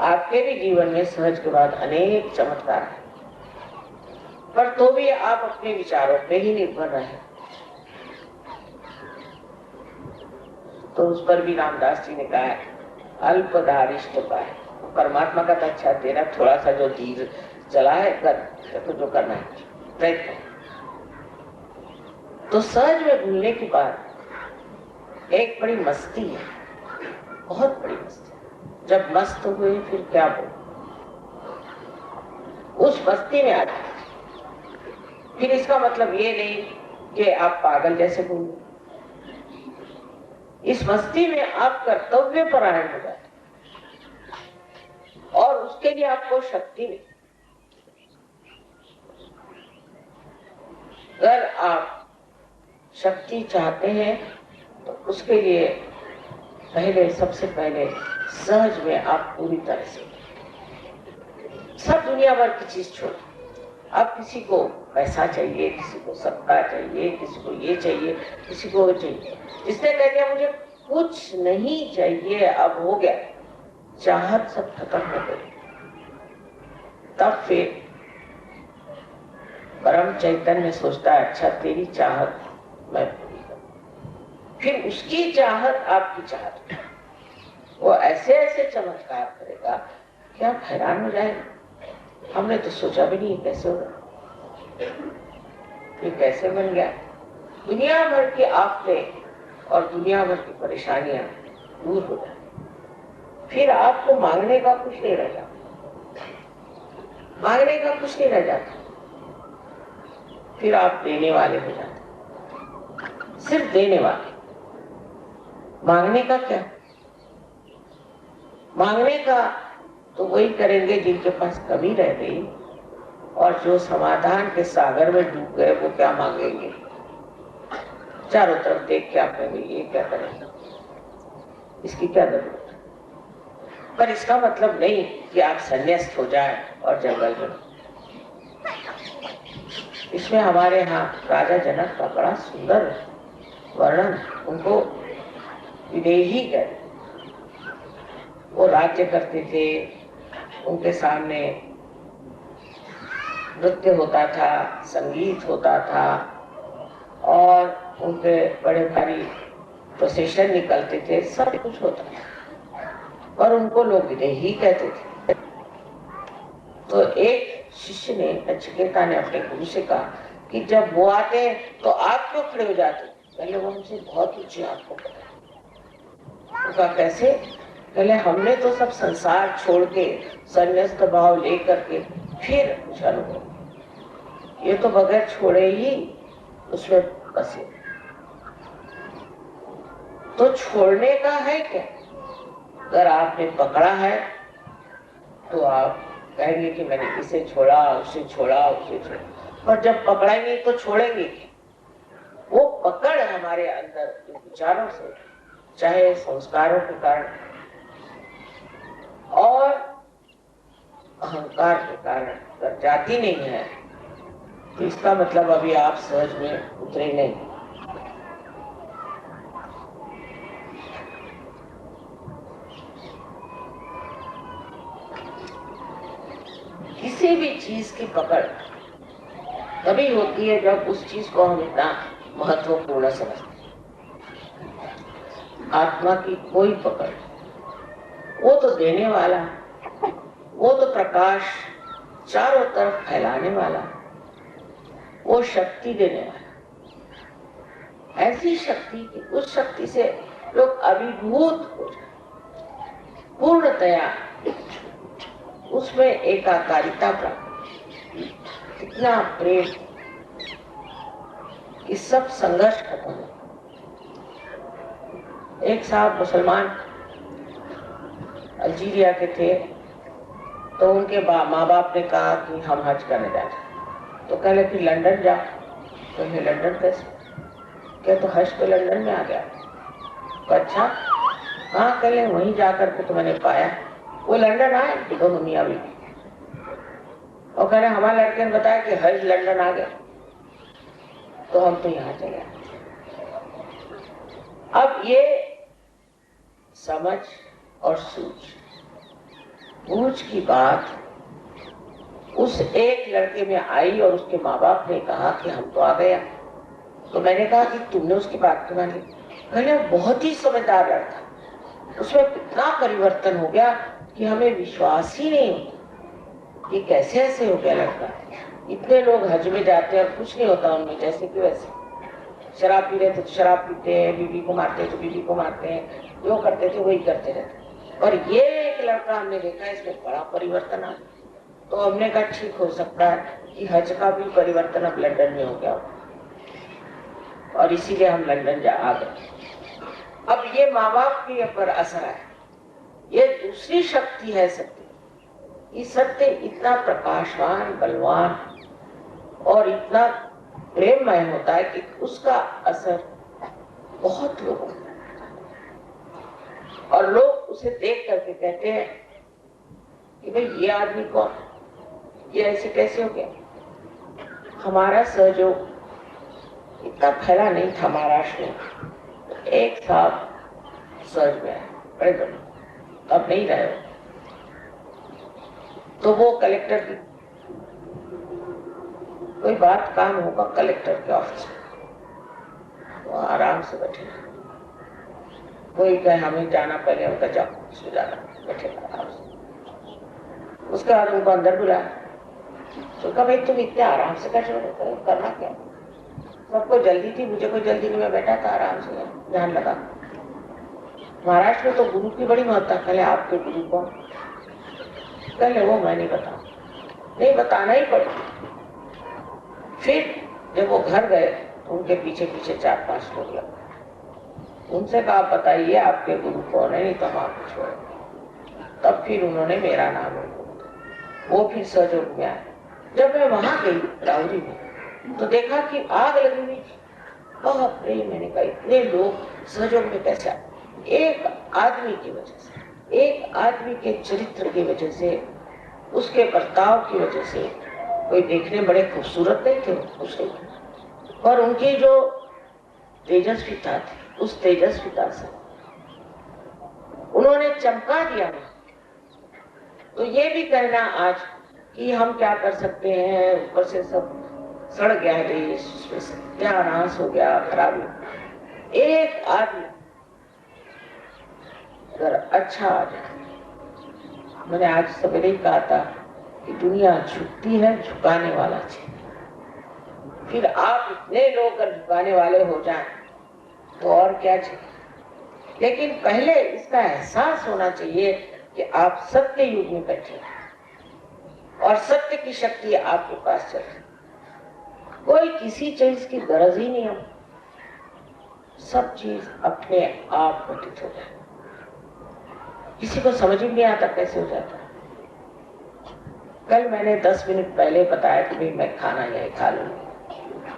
Speaker 1: आपके भी जीवन में सहज के बाद अनेक चमत्कार है, पर तो भी आप अपने विचारों पे ही निर्भर रहे। तो उस पर भी रामदास जी ने कहा है, अल्पदारिष्ट पाए। परमात्मा का तो अच्छा, तेरा थोड़ा सा जो धीर चला है कर, तो जो करना है प्रयत्न। तो सहज में भूलने के बाद एक बड़ी मस्ती है, बहुत बड़ी मस्ती। जब मस्त हुए फिर क्या बोल, उस मस्ती में आ जाए। फिर इसका मतलब ये नहीं कि आप पागल जैसे बोलो, इस मस्ती में आप कर्तव्य परायण हो जाते, और उसके लिए आपको शक्ति नहीं। अगर आप शक्ति चाहते हैं तो उसके लिए सबसे पहले सहज में आप पूरी तरह से सब दुनिया भर की चीज छोड़। आप किसी को पैसा चाहिए, किसी को सत्ता चाहिए, किसी को ये चाहिए, किसी को वो चाहिए। इसने कह दिया मुझे कुछ नहीं चाहिए, अब हो गया, चाहत सब खत्म हो गई। तब फिर परम चैतन्य सोचता है अच्छा तेरी चाहत मैं पूरी करूं। फिर उसकी चाहत आपकी चाहत, वो ऐसे ऐसे चमत्कार करेगा कि आप हैरान हो जाएंगे। हमने तो सोचा भी नहीं कैसे होगा, ये कैसे बन गया। दुनिया भर की आफतें और दुनिया भर की परेशानियां दूर हो जाए, फिर आपको मांगने का कुछ नहीं रह जाता, मांगने का कुछ नहीं रह जाता। फिर आप देने वाले हो जाते, सिर्फ देने वाले। मांगने का क्या, मांगने का तो वही करेंगे जिनके पास कमी रह गई, और जो समाधान के सागर में डूब गए वो क्या मांगेंगे। चारों तरफ देख के आप कहेंगे ये क्या करेंगे, इसकी क्या जरूरत है। पर इसका मतलब नहीं कि आप संन्यास्त हो जाए और जंगल में। इसमें हमारे यहाँ राजा जनक का बड़ा सुंदर वर्णन, उनको विदेही कहते। वो राज्य करते थे, उनके सामने नृत्य होता था, संगीत होता था, और उनके बड़े भारी प्रोसेशन निकलते थे, सब कुछ होता था, और उनको लोग विदेही कहते थे। तो एक शिष्य ने, नचिकेता ने अपने गुरु से कहा कि जब वो आते हैं तो आप क्यों खड़े हो जाते। पहले वो हमसे बहुत ऊंचे आपको कहा, कैसे। पहले हमने तो सब संसार छोड़ के संन्यास्त भाव लेकर के फिर अनुभव, ये तो बगैर छोड़े ही उसमें फंसे। तो छोड़ने का है क्या? अगर आपने पकड़ा है तो आप कहेंगे कि मैंने इसे छोड़ा, उसे छोड़ा, उसे छोड़ा, पर जब पकड़ा ही नहीं तो छोड़ेंगे क्या? वो पकड़ हमारे अंदर विचारों से, चाहे संस्कारों के कारण और अहंकार के कारण अगर जाती नहीं है तो इसका मतलब अभी आप सहज में उतरे नहीं। किसी भी चीज की पकड़ तभी होती है जब उस चीज को हम इतना महत्वपूर्ण समझते हैं। आत्मा की कोई पकड़, वो तो देने वाला, वो तो प्रकाश चारों तरफ फैलाने वाला, वो शक्ति देने वाला। ऐसी शक्ति की, उस शक्ति से लोग अभिभूत हो जाए, पूर्णतया उसमें एकाकारिता प्राप्त, कितना प्रेम, कि सब संघर्ष खत्म हो। एक साहब मुसलमान अल्जीरिया के थे, तो उनके माँ बाप ने कहा कि हम हज करने जा रहे, तो कहले कि लंदन जाओ। तो ये लंदन कैसे? क्या तो हज तो लंदन में आ गया। तो अच्छा, हाँ कहले वहीं जाकर के तो मैंने पाया। वो लंदन आए दोनों मियाँ बीवी, और कहने हमारे लड़के ने बताया कि हज लंदन आ गया, तो हम तो यहाँ चले आए। अब ये समझ और सूझ की बात उस एक लड़के में आई, और उसके माँ बाप ने कहा कि हम तो आ गया। तो मैंने कहा कि तुमने उसकी बात क्यों मानी? कहले बहुत ही समझदार लड़का, उसमें इतना परिवर्तन हो गया कि हमें विश्वास ही नहीं होता कि कैसे ऐसे हो गया लड़का। इतने लोग हज में जाते हैं और कुछ नहीं होता उनमें, जैसे कि वैसे। शराब पी रहे थे तो शराब पीते हैं, बीवी को मारते हैं तो बीवी को मारते हैं, जो करते थे वही करते रहते। और ये एक लड़का हमने देखा, इसमें बड़ा परिवर्तन आ गया। तो हमने कहा ठीक हो सकता है कि हज का भी परिवर्तन अब लंदन में हो गया, और इसीलिए हम लंदन आ गए। अब ये माँ बाप के ऊपर असर है। ये दूसरी शक्ति है सत्य। ये सत्य इतना प्रकाशवान, बलवान और इतना प्रेममय होता है कि उसका असर बहुत लोगों को, और लोग उसे देख करके कहते हैं कि भाई ये आदमी कौन, ये ऐसे कैसे हो गया। हमारा सहयोग इतना फैला नहीं था महाराष्ट्र में। एक साहब सहज में आए, बड़े बड़े, अब नहीं रहे। तो वो कलेक्टर की कोई बात काम होगा कलेक्टर के ऑफिस में, वो आराम से बैठे। कोई कहे हमें जाना, पहले उनका जाओ उसमें जाना, बैठे आराम से। उसके बाद उनको अंदर बुलाया, तो कहा भाई तुम इतने आराम से कैसे करना क्या? सबको जल्दी थी, मुझे कोई जल्दी नहीं, मैं बैठा था आराम से ध्यान लगा। महाराष्ट्र में तो गुरु की बड़ी महत्ता। कहले आपके गुरु कौन? कहले वो मैं नहीं बताऊं। नहीं बताना ही पड़ेगा। फिर जब वो घर गए तो उनके पीछे पीछे 4-5 लोग लगे। उनसे कहा बताइए आपके गुरु कौन है, नहीं तो हम आपको छोड़ेंगे। तब फिर उन्होंने मेरा नाम लिया। वो फिर सहयोग में आए। जब मैं वहां गई राउरी में, तो देखा कि आग लगी हुई थी। बहुत प्रेम। मैंने कहा इतने लोग सहयोग में कैसे आए? एक आदमी की वजह से, एक आदमी के चरित्र की वजह से, उसके बर्ताव की वजह से। कोई देखने बड़े खूबसूरत नहीं थे उसके, पर उनकी जो तेजस्विता थी, उस तेजस्विता से उन्होंने चमका दिया। तो ये भी कहना आज कि हम क्या कर सकते हैं, ऊपर से सब सड़ गया है देश, उसमें सत्यानाश हो गया, खराबी। एक आदमी अगर अच्छा आ जाए, मैंने आज सवेरे ही कहा था कि दुनिया झुकती है, झुकाने वाला चाहिए। फिर आप इतने लोग अगर झुकाने वाले हो जाएं तो और क्या चाहिए। लेकिन पहले इसका एहसास होना चाहिए कि आप सत्य युग में बैठे और सत्य की शक्ति आपके पास चल रही। कोई किसी चीज की गरज ही नहीं है, सब चीज अपने आप घटित हो जाए। किसी को समझ ही नहीं आता कैसे हो जाता है। कल मैंने 10 मिनट पहले बताया कि भाई मैं खाना यही खा लूंगी,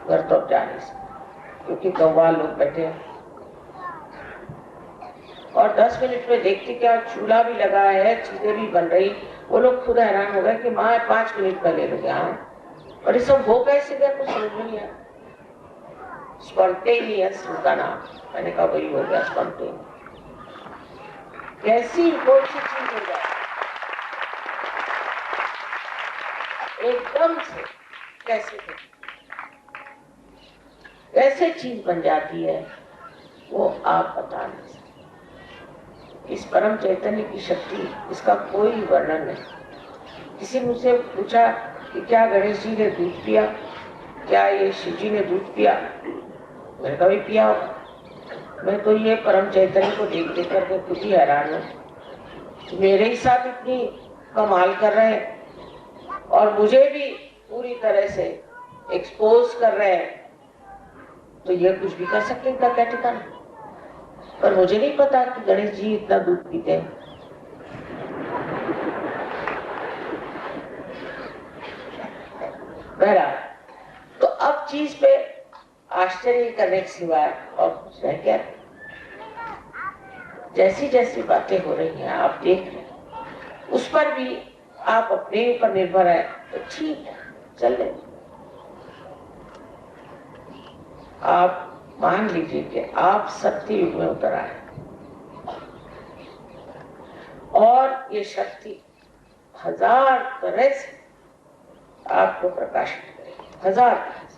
Speaker 1: घर तो अब जा नहीं सकते क्योंकि गवाह लोग बैठे हैं। और 10 मिनट में देखती क्या चूल्हा भी लगा है, चीजें भी बन रही। वो लोग खुद हैरान हो गए कि माँ 5 मिनट पहले लोग यहाँ, और ये सब हो कैसे गया, कुछ समझ में नहीं आया। स्पॉन्टेनियस उनका नाम। मैंने कहा वही हो गया स्पॉन्टेनियस। कैसी कौन सी चीज हो जाए एकदम से, कैसे चीज बन जाती है वो आप बता नहीं सकते। इस परम चैतन्य की शक्ति, इसका कोई वर्णन नहीं। किसी मुझसे पूछा कि क्या गणेश जी ने दूध पिया, क्या ये शिव जी ने दूध पिया? मैंने कभी पिया होगा। मैं तो ये परम चैतन्य को देख देख करके खुद ही हैरान हूँ, मेरे ही साथ इतनी कमाल कर रहे हैं और मुझे भी पूरी तरह से एक्सपोज कर रहे हैं, तो ये कुछ भी कर सकते इनका क्या ठिकाना। पर मुझे नहीं पता कि गणेश जी इतना दूध पीते हैं। बहरहाल, तो अब चीज पे आश्चर्य करने के सिवाय और कुछ रह गया। जैसी जैसी बातें हो रही हैं आप देख रहे हैं, उस पर भी आप अपने ऊपर निर्भर है तो ठीक है, चल ले। आप मान लीजिए कि आप सत्य युग में उतर आए और ये शक्ति 1000 तरह से आपको प्रकाशित करेगी, 1000 तरह से।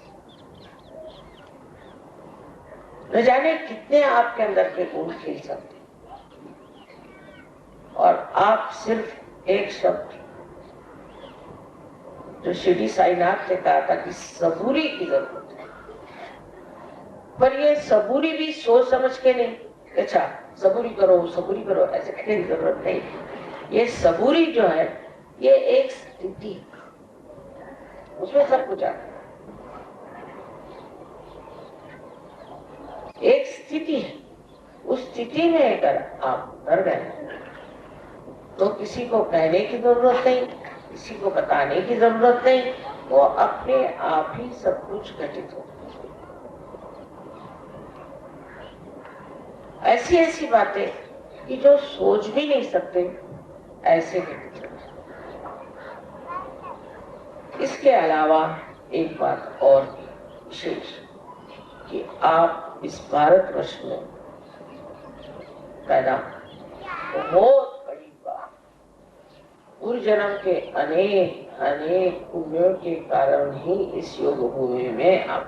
Speaker 1: न जाने कितने आपके अंदर के गुण खिल सकते, और आप सिर्फ एक शब्द जो शिरडी साईनाथ ने कहा था कि सबूरी की जरूरत है, पर ये सबूरी भी सोच समझ के नहीं, अच्छा सबूरी करो ऐसे कहने की जरूरत नहीं। ये सबूरी जो है ये एक स्थिति, उसमें सब कुछ आता है। एक स्थिति है, उस स्थिति में अगर आप उतर गए तो किसी को कहने की जरूरत नहीं, किसी को बताने की जरूरत नहीं, वो अपने आप ही सब कुछ घटित हो। ऐसी ऐसी बातें कि जो सोच भी नहीं सकते ऐसे घटित हो। इसके अलावा एक बात और विशेष कि आप इस भारतवर्ष में पैदा, बहुत बड़ी बात, पूर्व जन्म के अनेक अनेक पुण्यों के कारण ही इस योग भूमि में आप,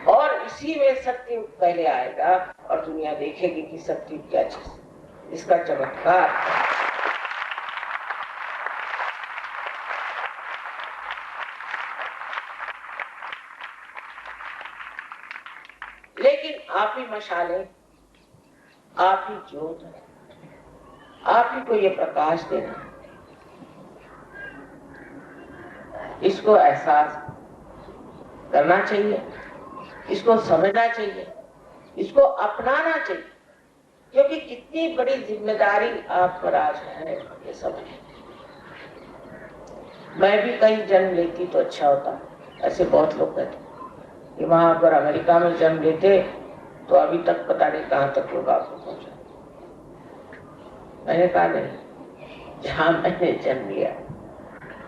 Speaker 1: और इसी में शक्ति पहले आएगा और दुनिया देखेगी कि शक्ति क्या चीज, इसका चमत्कार। लेकिन आप ही मशाले, आप ही ज्योत है, आप ही को ये प्रकाश देना, इसको एहसास करना चाहिए, इसको समझना चाहिए, इसको अपनाना चाहिए, क्योंकि कितनी बड़ी जिम्मेदारी आप पर आज है ये समझ। मैं भी कहीं जन्म लेती तो अच्छा होता, ऐसे बहुत लोग कहते कि वहां अगर अमेरिका में जन्म लेते तो अभी तक पता नहीं कहां तक लोग आपको पहुंचा। मैंने कहा नहीं, जहां मैंने जन्म लिया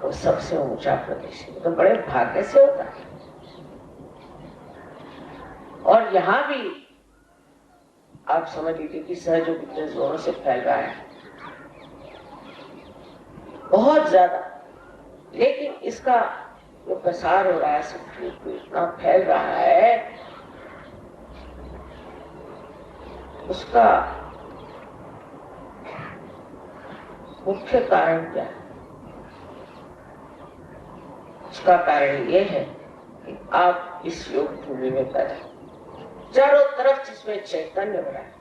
Speaker 1: वो सबसे ऊंचा प्रदेश है, तो बड़े भाग्य से होता है। और यहाँ भी आप समझ लीजिए कि सहयोग कितने जोरों से फैल रहा है, बहुत ज्यादा। लेकिन इसका जो प्रसार हो रहा है सब इतना फैल रहा है, उसका मुख्य कारण क्या है? उसका कारण ये है कि आप इस योग भूमि में पैदा, चारों तरफ जिसमें चैतन्य बना है,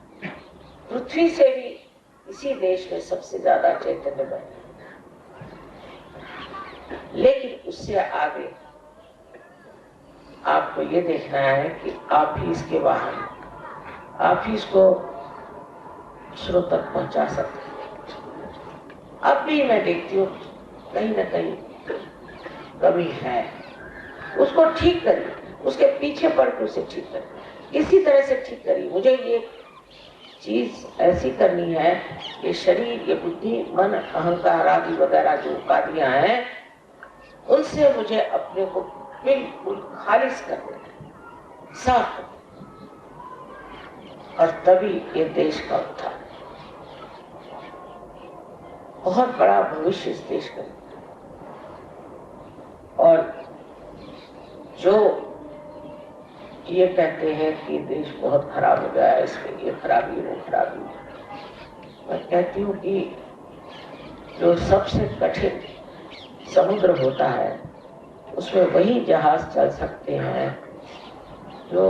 Speaker 1: पृथ्वी से भी इसी देश में सबसे ज्यादा चैतन्य बना है। उससे आगे आपको ये देखना है कि आप ही इसके वाहन, आप ही इसको स्रों तक पहुंचा सकते हैं। अब भी मैं देखती हूँ कहीं ना कहीं कमी है, उसको ठीक करिए, उसके पीछे पड़ के उसे ठीक करिए, इसी तरह से ठीक करिए। मुझे ये चीज ऐसी करनी है कि शरीर, ये बुद्धि, मन, अहंकार आदि वगैरह जो उपाधियां हैं, उनसे मुझे अपने को बिल्कुल खालिज कर देना, साफ कर देना, और तभी ये देश का उत्थान, बहुत बड़ा भविष्य इस देश का। और जो ये कहते हैं कि देश बहुत खराब हो गया है, इसमें ये खराबी वो खराबी, मैं कहती हूँ कि जो सबसे कठिन समुद्र होता है उसमें वही जहाज चल सकते हैं जो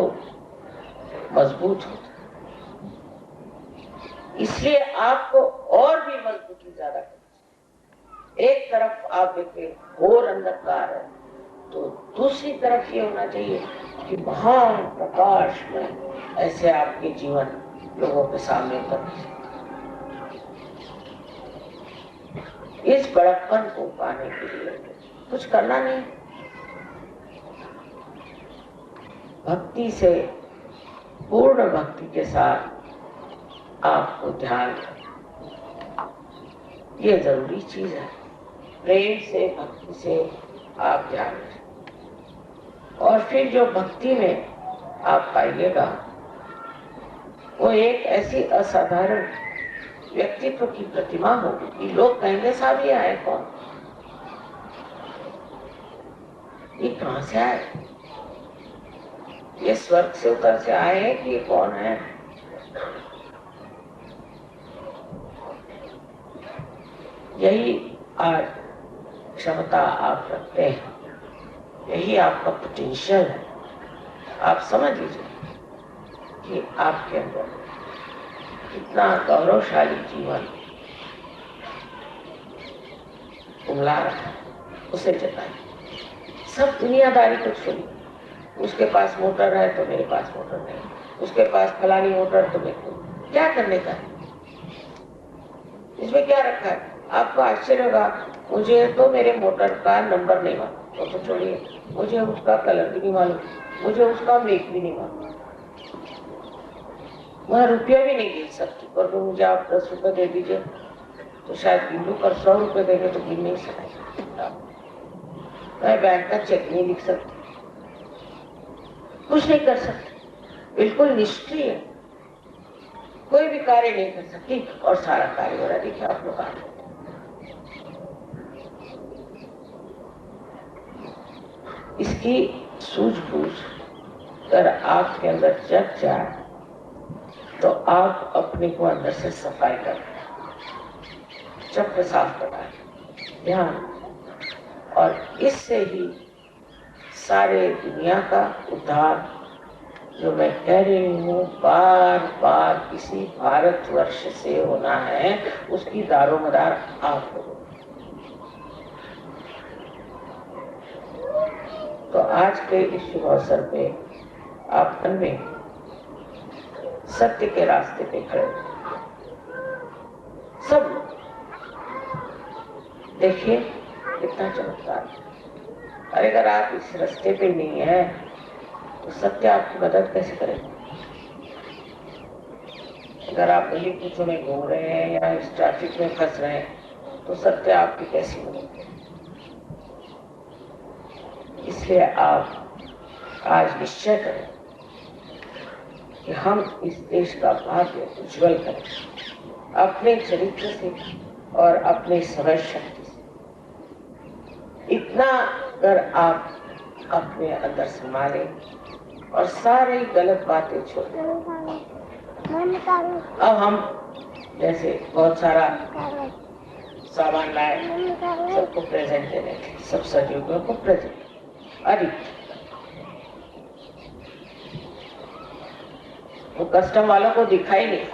Speaker 1: मजबूत होता है। इसलिए आपको और भी मजबूती ज्यादा करनी। एक तरफ आप देखें घोर अंधकार है, तो दूसरी तरफ ये होना चाहिए कि महान प्रकाश में ऐसे आपके जीवन लोगों के सामने उतर। इस बड़प्पन को पाने के लिए कुछ करना नहीं, भक्ति से, पूर्ण भक्ति के साथ आपको ध्यान, ये जरूरी चीज है। प्रेम से, भक्ति से आप ध्यान, और फिर जो भक्ति में आप पाइएगा वो एक ऐसी असाधारण व्यक्तित्व की प्रतिमा होगी कि लोग कहेंगे साहब ये आए कौन, ये कहां से आए, ये स्वर्ग से उतर से आए हैं कि ये कौन है। यही आज क्षमता आप रखते हैं, यही आपका पोटेंशियल है। आप समझ लीजिए कि आपके अंदर इतना गौरवशाली जीवन उमला रहा है, उसे जताइए। सब दुनियादारी को छोड़िए, उसके पास मोटर है तो मेरे पास मोटर नहीं, उसके पास फलानी मोटर तो मेरे को क्या करने का है, इसमें क्या रखा है। आपको आश्चर्य होगा, मुझे तो मेरे मोटर का नंबर नहीं मालूम, तो छोड़िए, मुझे उसका कलर भी नहीं मालूम, मुझे उसका मेक भी नहीं मालूम, वह रुपया भी नहीं गिन सकती। और तो मुझे आप 10 रुपए दे दीजिए तो शायद गिन लूं, पर 100 रुपए देंगे तो गिन नहीं सकता। मैं बैंक का चेक नहीं लिख सकती, कुछ नहीं कर सकती, बिल्कुल निष्क्रिय, कोई भी कार्य नहीं कर सकती, और सारा कार्य हो रहा है। देखिए आप लोग इसकी सूझबूझ अगर आपके अंदर जग जाए तो आप अपने को अंदर से सफाई कर, चक्र साफ करना ध्यान, और इससे ही सारे दुनिया का उद्धार, जो मैं कह रही हूँ बार बार किसी भारतवर्ष से होना है, उसकी दारोमदार आप हो। तो आज के इस शुभ अवसर पे आप मन में सत्य के रास्ते पे खड़े, सब देखिए कितना चमत्कार। अरे अगर आप इस रास्ते पे नहीं है तो सत्य आपकी मदद कैसे करेगा। अगर आप गली कूचों में घूम रहे हैं या इस ट्रैफिक में फंस रहे हैं तो सत्य आपकी कैसी मदद करेगा। इसलिए आप आज निश्चय करें कि हम इस देश का भाग्य उज्जवल करें, अपने चरित्र से और अपने समय शक्ति से। इतना अगर आप अपने अंदर संभालें और सारी गलत बातें छोड़ दें। अब हम जैसे बहुत सारा सामान लाए, सबको प्रेजेंट देने, सब सहयोगियों को प्रेजेंट। अरे वो कस्टम वालों को दिखाई नहीं,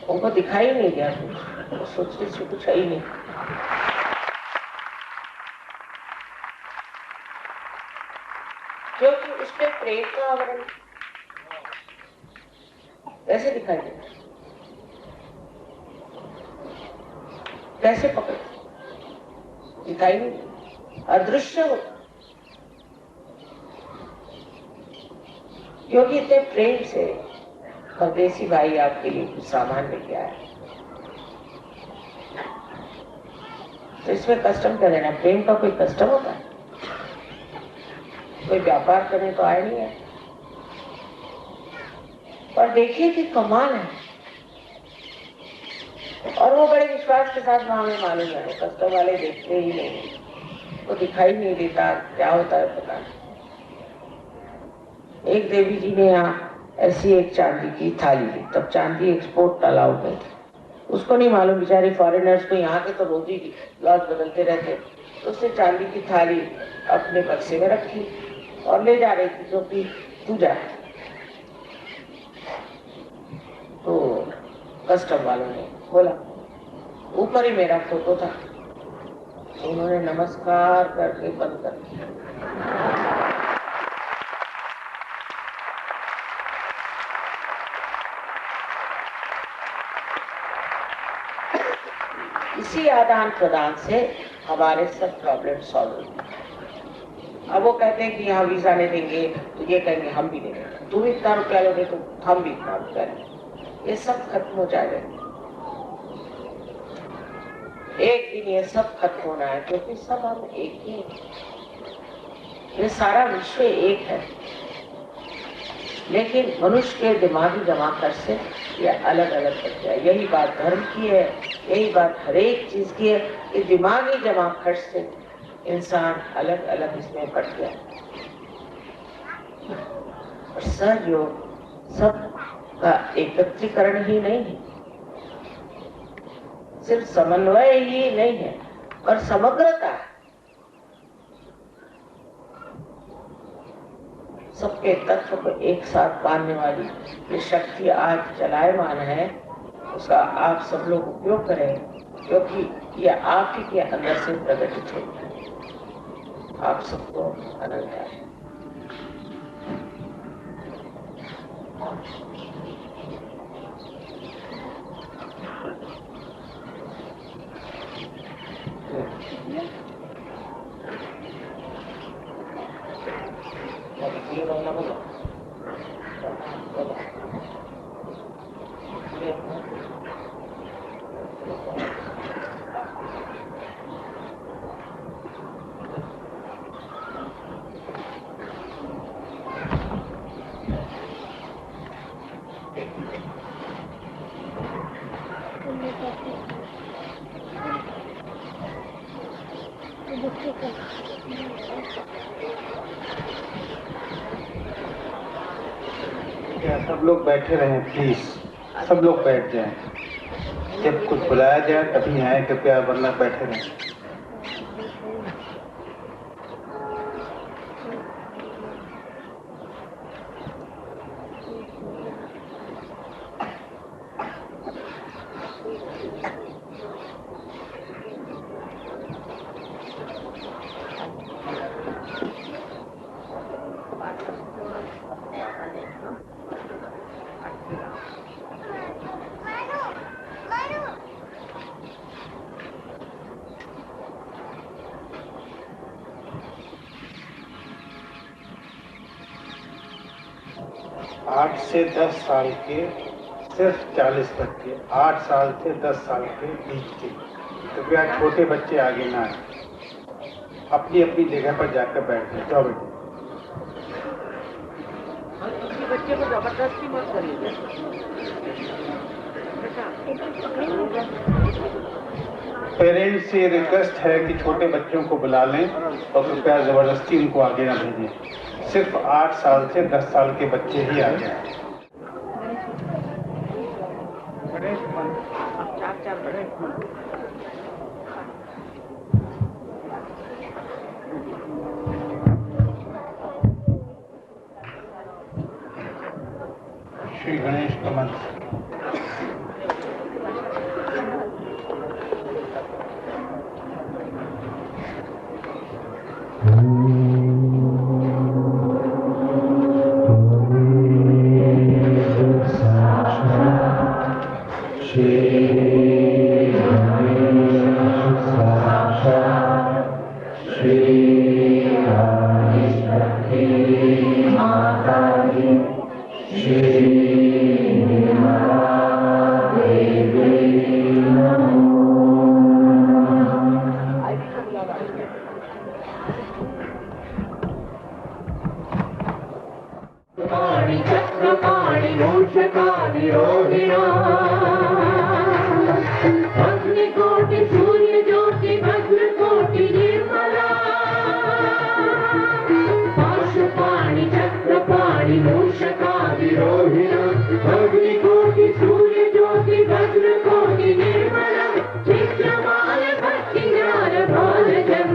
Speaker 1: उनको दिखाई नहीं दिया, वो सोचते कुछ है ही नहीं। उसमें प्रेम का आवरण कैसे दिखाई देता, कैसे पकड़, दिखाई नहीं, अदृश्य होता। क्योंकि इतने प्रेम से परदेसी भाई आपके लिए कुछ सामान लेके आए, तो इसमें कस्टम क्या लेना? प्रेम का कोई कस्टम होता है? कोई व्यापार करने तो आया नहीं है। और देखिए कि कमाल है, और वो बड़े विश्वास के साथ हमें मालूम है, कस्टम वाले देखते ही नहीं, वो दिखाई नहीं देता क्या होता है पता नहीं। एक देवी जी ने यहाँ ऐसी एक चांदी की थाली ली, तब चांदी एक्सपोर्ट अलाउड नहीं थी, उसको नहीं मालूम, बेचारे फॉरेनर्स को यहाँ के तो रोज ही लॉज बदलते रहते, तो उसने चांदी की थाली अपने बक्से में रखी और ले जा रही थी, क्योंकि पूजा। तो कस्टम वालों ने बोला, ऊपर ही मेरा फोटो था, तो उन्होंने नमस्कार करके बंद कर दिया। इसी आदान प्रदान से हमारे सब प्रॉब्लम सॉल्व होते। अब वो कहते हैं कि यहाँ वीजा नहीं देंगे, तो ये कहेंगे हम भी नहीं देंगे, तू भी इतना रुपया लोगे तो हम भी इतना रुपया लेंगे। ये सब खत्म हो जाएगा, एक दिन ये सब खत्म होना है, क्योंकि सब हम एक ही हैं। ये सारा विश्व एक है, लेकिन मनुष्य के दिमागी जमाखर्च से ये अलग अलग बच जाए। यही बात धर्म की है, यही बात हर एक चीज की है कि दिमागी जमाखर्च से इंसान अलग अलग इसमें बट गया। और सहयोग सब का एकत्रीकरण ही नहीं है, सिर्फ समन्वय ही नहीं है, और समग्रता है। सबके तत्व को एक साथ बांधने वाली ये शक्ति आज चलायमान है, उसका आप सब लोग उपयोग करें, क्योंकि ये आप ही के अंदर से प्रकटित होता है। आप सबको आनंद आए।
Speaker 2: सब लोग बैठे रहें प्लीज, सब लोग बैठ जाएं। जब कुछ बुलाया जाए तभी आए, कृपया, वरना बैठे रहें। आठ से 10 साल के सिर्फ 40 बच्चे, 8 साल से 10 साल के बीच के, कृपया छोटे बच्चे आगे ना आए, अपनी अपनी जगह पर जाकर बैठ जाए। जाओ बेटे।
Speaker 1: किसी बच्चे को जबरदस्ती मत करिए।
Speaker 2: पेरेंट्स से रिक्वेस्ट है कि छोटे बच्चों को बुला लें और कृपया जबरदस्ती उनको आगे ना भेजें। सिर्फ 8 साल से 10 साल के बच्चे ही आगे आए। श्री गणेश का मंत्र।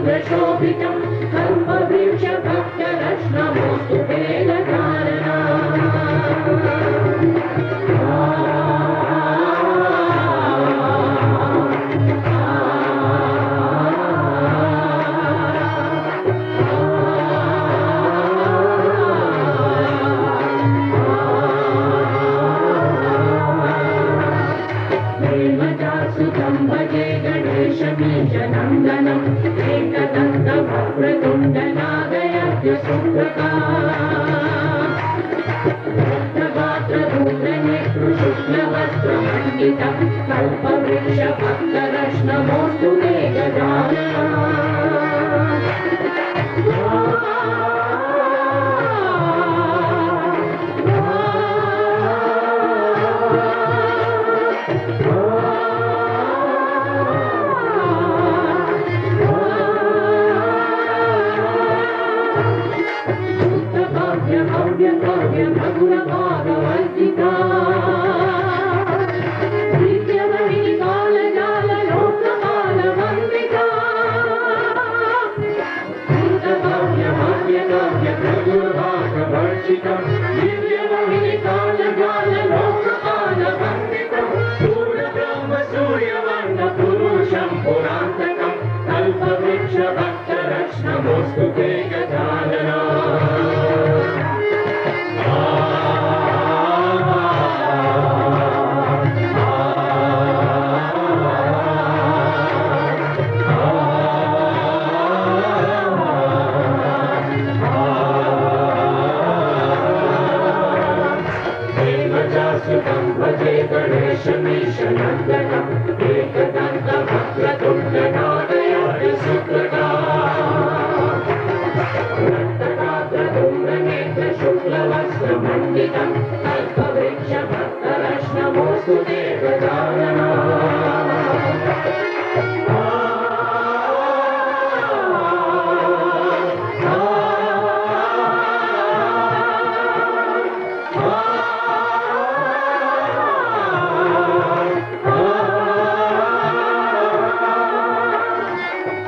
Speaker 3: चन्द्रशोभितं कल्पवृक्षभक्तरत्नमोऽस्तु ते गजानना। भजे गणेशमीशनन्दनम् एकदन्तवक्रतुण्डनादयज्ञ शुक्लवस्त्रमण्डितं कल्पवृक्षभक्तरत्नमोऽस्तु ते गजानना। मधुरभागवल्तिका प्रीत्यवहिनी कालजाल लोकपालवन्दिका मधुरभागवर्षितं दिव्यवहिनी कालजाल लोकपालवन्दितं पूर्णब्रह्म सूर्यवर्ण पुरुषं पुरान्तकं कल्पवृक्षभक्तरत्नमोऽस्तु ते गजानना। भजे गणेशमीशनन्दनम् एकदन्तवक्रतुण्डनादयज्ञ रक्तगात्रधूम्रनेत्र शुक्लवस्त्रमण्डितं कल्पवृक्षभक्तरत्नमोऽस्तु ते गजानना।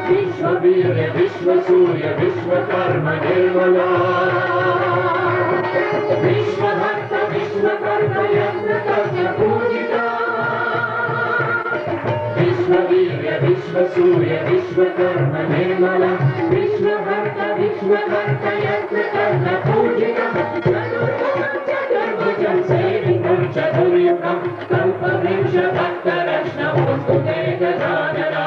Speaker 3: विश्ववीर्य विश्वसूर्य विश्वकर्म निर्मला विश्वभक्त विश्वकर्म यज्ञ पूजिता विश्ववीर्य विश्वसूर्य विश्वकर्म निर्मला विश्वभक्त विश्वकर्म यज्ञ पूजिता चतुर्भुजं सेवितं चतुर्युगं कल्पवृक्षभक्तरत्नमोऽस्तु ते गजानना।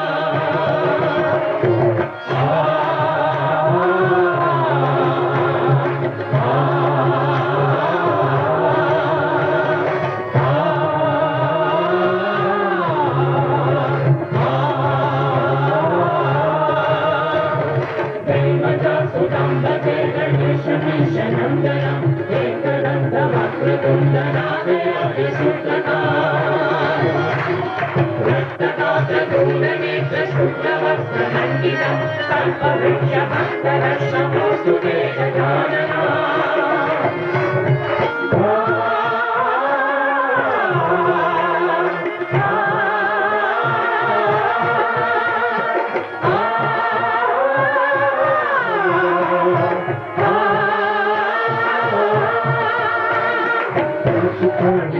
Speaker 3: गणेशमीशनन्दनम् एकदन्तवक्रतुण्डनादयज्ञ रक्तगात्रधूम्रनेत्र शुक्लवस्त्रमण्डितं कल्पवृक्षभक्तरत्नमोऽस्तु ते गजानना।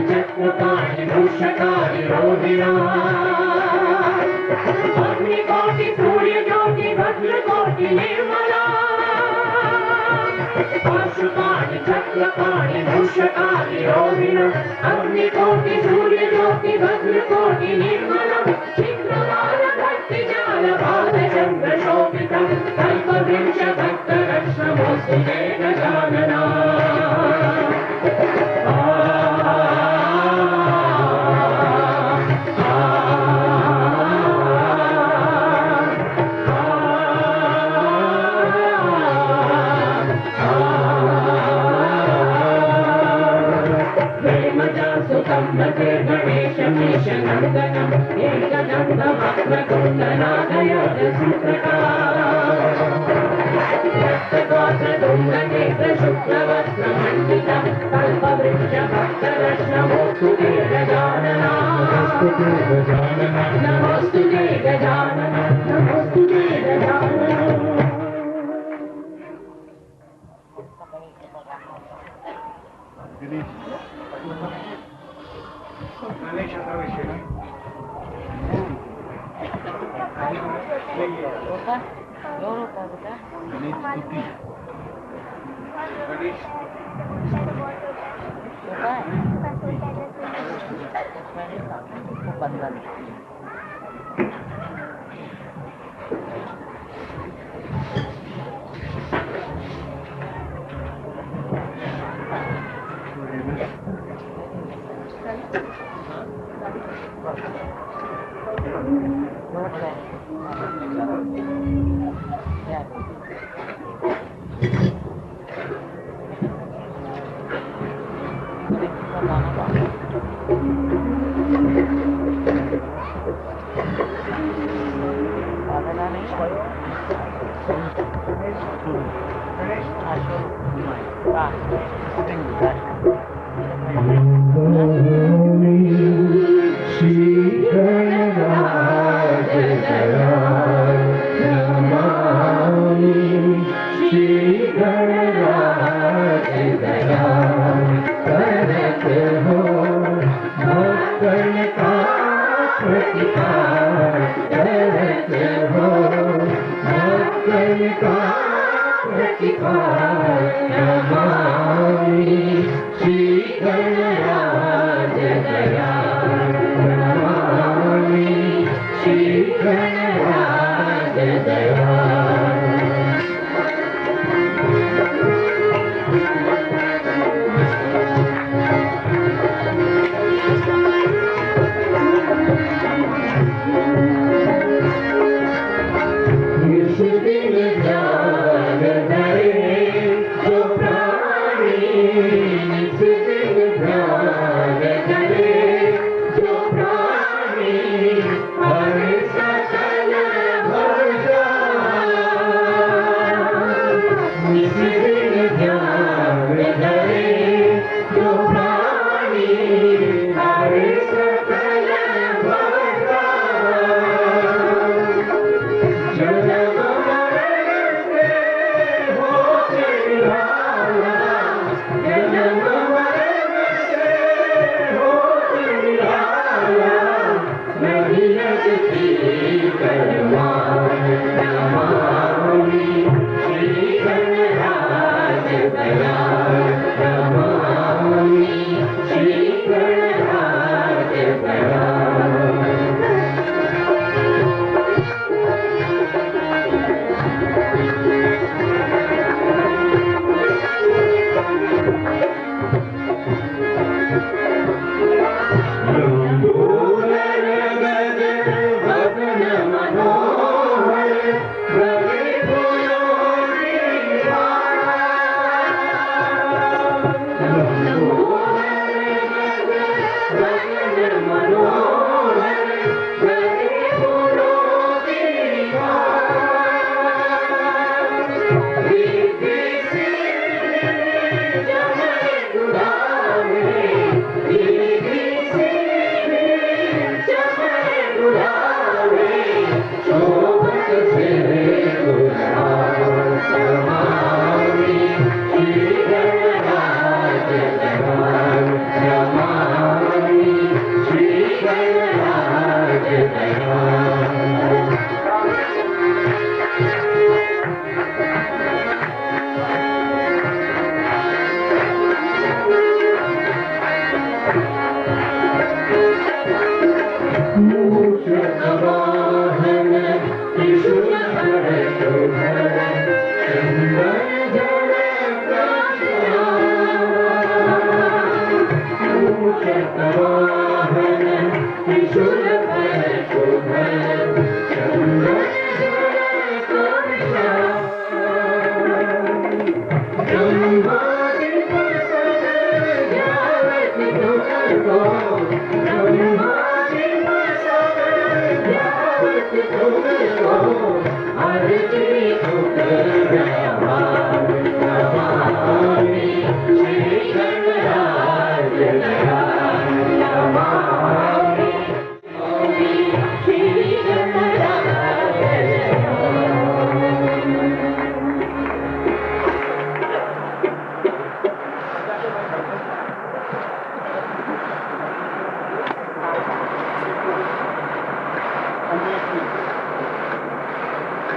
Speaker 3: चक्रपाणि भूषकारि रोहिणा अग्निकोटि सूर्यज्योति भद्रकोटि निर्मला पाशुपाणि चक्रपाणि भूषकारि रोहिणा अग्निकोटि सूर्यज्योति भद्रकोटि निर्मला चित्रवालभक्तिजाल बालचन्द्रशोभितं कल्पवृक्षभक्तरत्नमोऽस्तु ते गजानना। भजे गणेशमीशनन्दनम् एकदन्तवक्रतुण्डनादयज्ञ रक्तगात्रधूम्रनेत्र शुक्लवस्त्रमण्डितं कल्पवृक्षभक्तरत्नमोऽस्तु ते गजानना। नमोऽस्तु ते गजानन नमोऽस्तु ते गजानन।
Speaker 1: रोका क्यों रोका बेटा? रोका है? मैंने कहा उसको बंद कर दिया।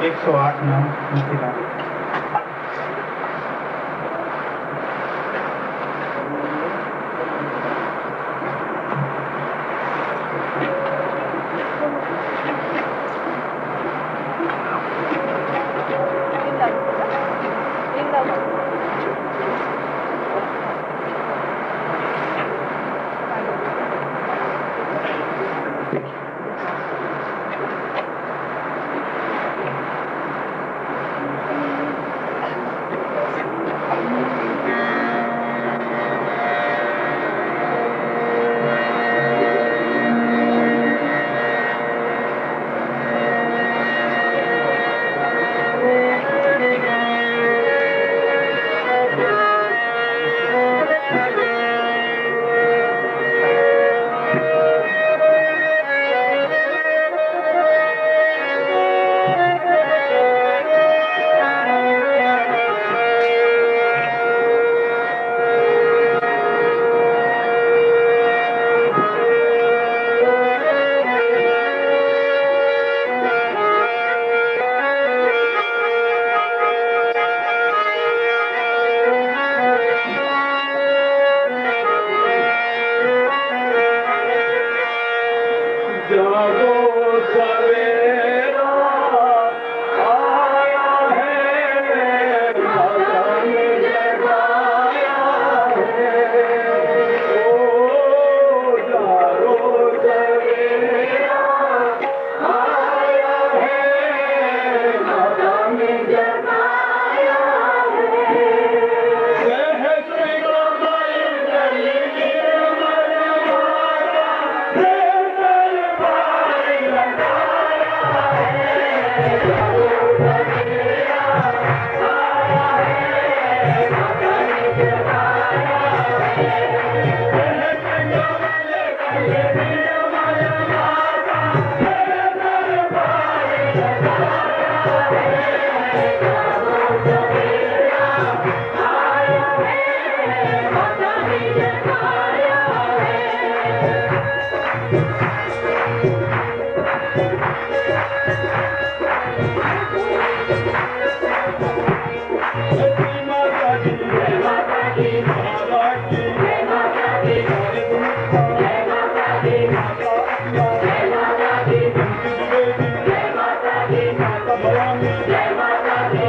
Speaker 2: 108 नाम मिथिला।
Speaker 4: Jai Mata Di.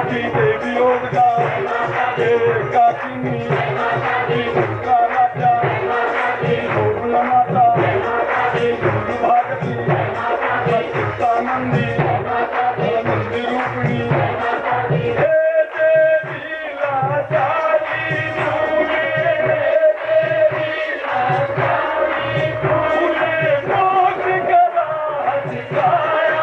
Speaker 4: की देवी योगा काकिनी दुर्गा माता गोकुला माता गुरु भारती सच्चिदानंदी नंदी रूपिणी हे देवी लाचारी तूने मोक्ष का राह दिखाया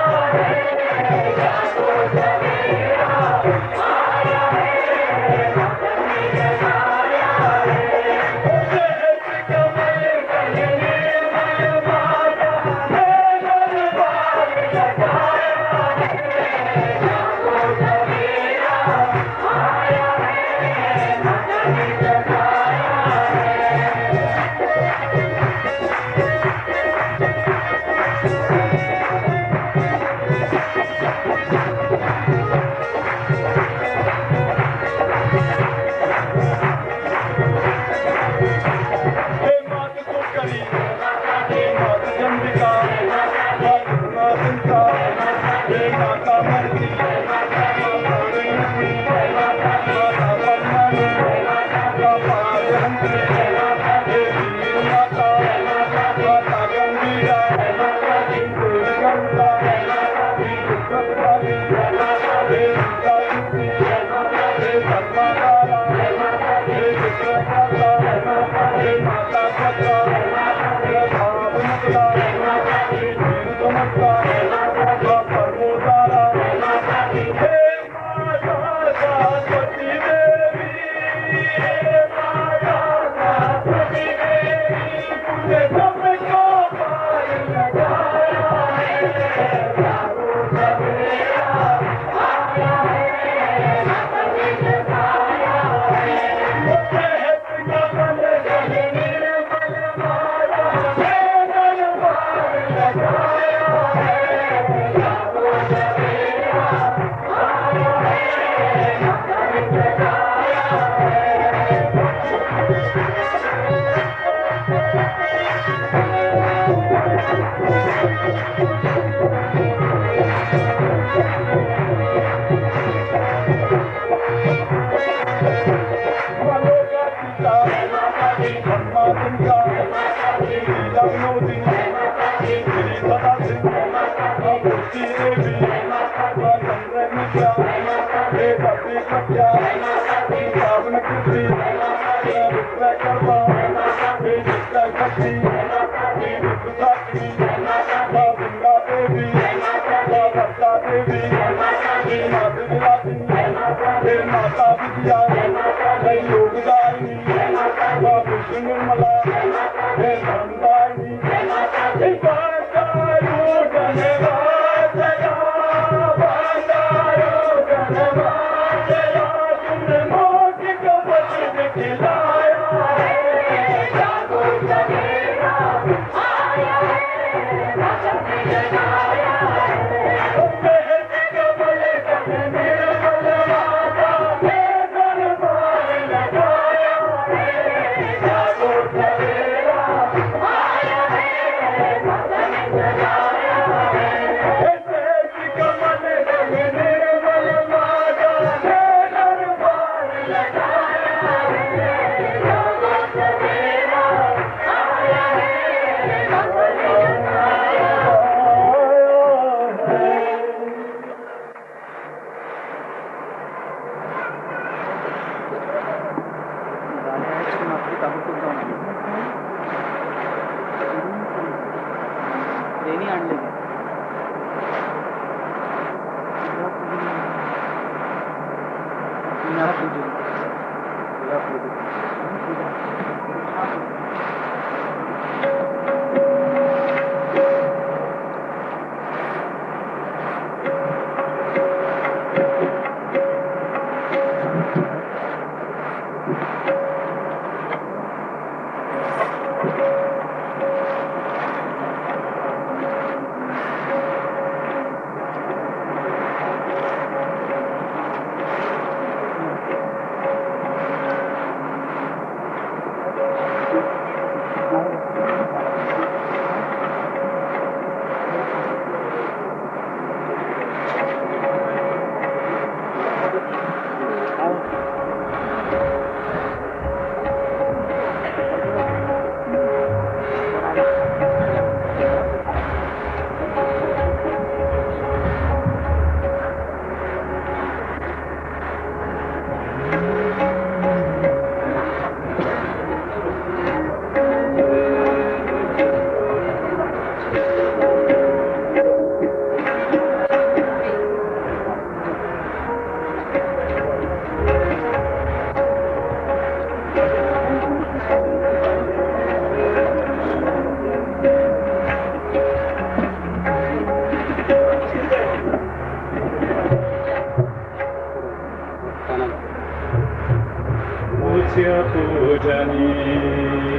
Speaker 4: नित्य पूजनी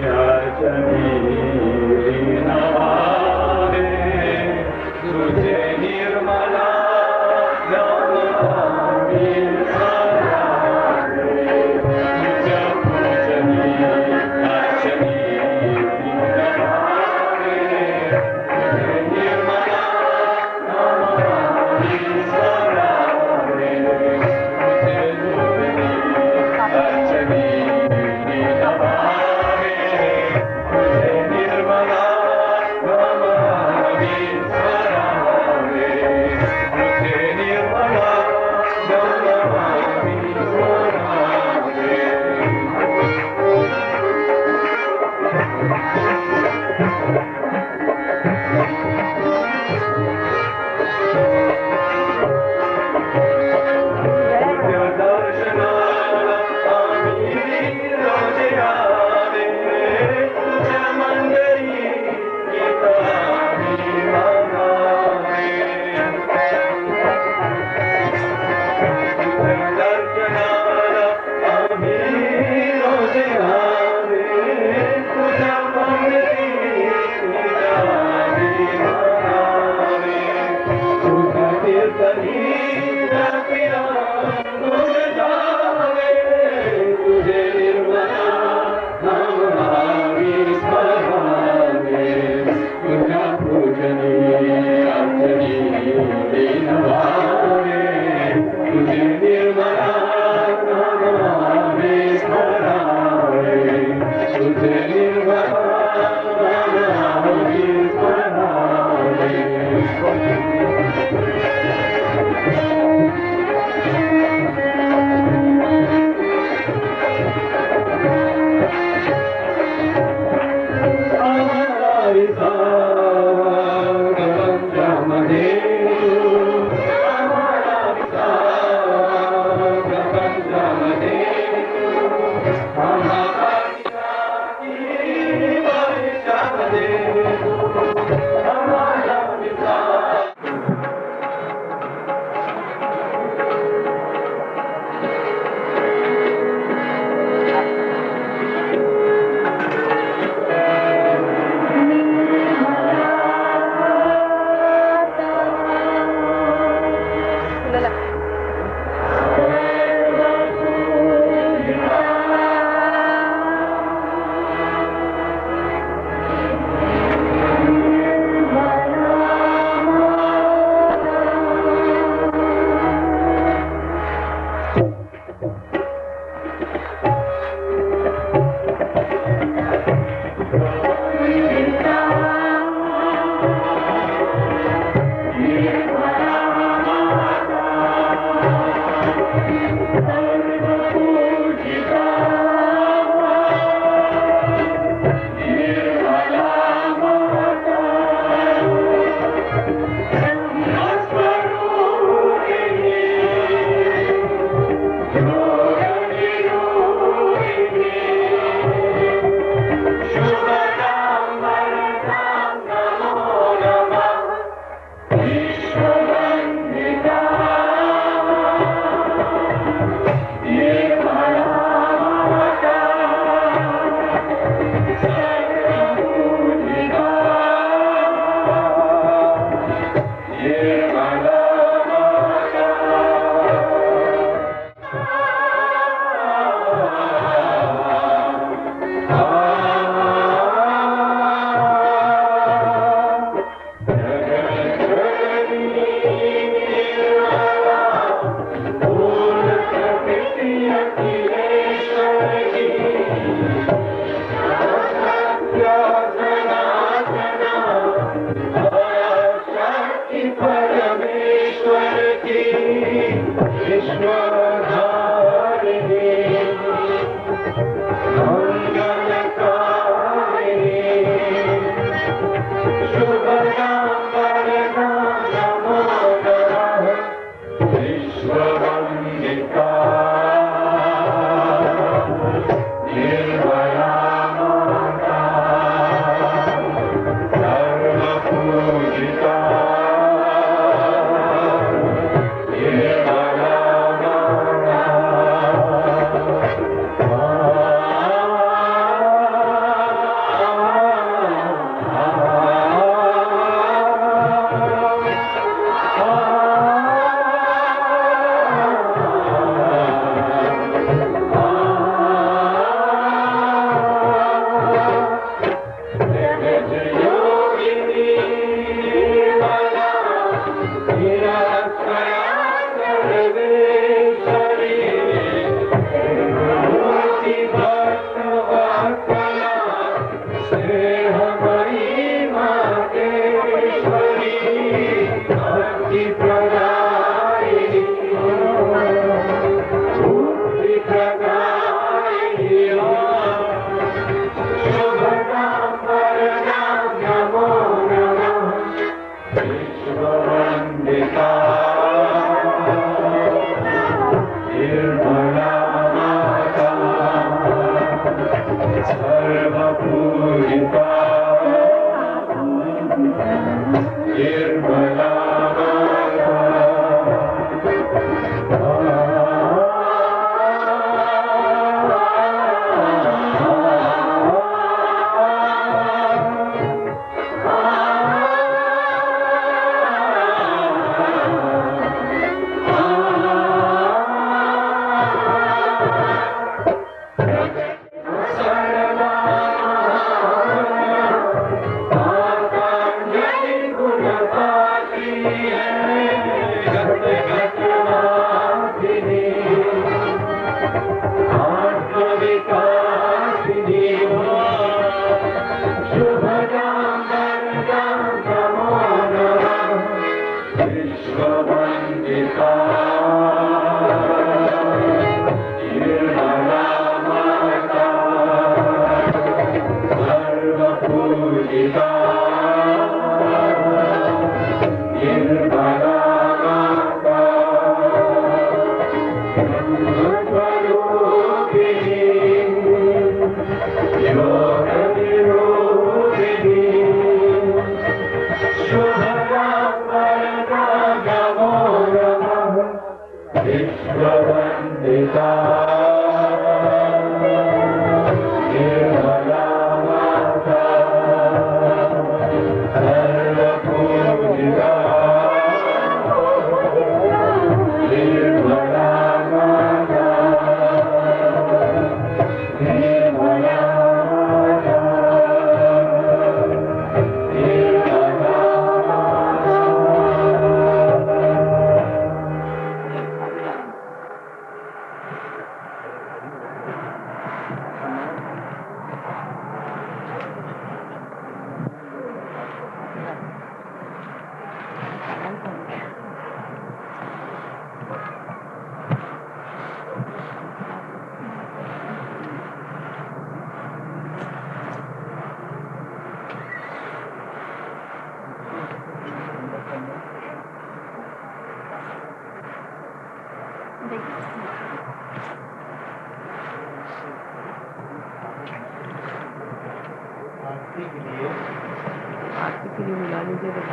Speaker 4: अर्चनी नमामि तुझे निर्मला नमामि सदावे नित्य पूजनी अर्चनी नमामि तुझे निर्मला नमामि सदावे तुझे रूपिणी अर्चनी नमामि तुझे निर्मला नमामि सदावे तुझे निर्मला नमामि सदावे दर्शनाला आम्ही रोज यावे तुझ्या मंदिरी गीता आम्ही मागावे तुझ्या दर्शनाला आम्ही रोज यावे तुझ्या मंदिरी गीता आम्ही मागावे तुझ्या कीर्तनी जपिला तुझे जावे तुझे निर्मला नमामि स्मरामि तुझ्या पूजनी अर्चनी नमामि तुझे निर्मला नमामि स्मरामि तुझे निर्मला नमामि स्मरामि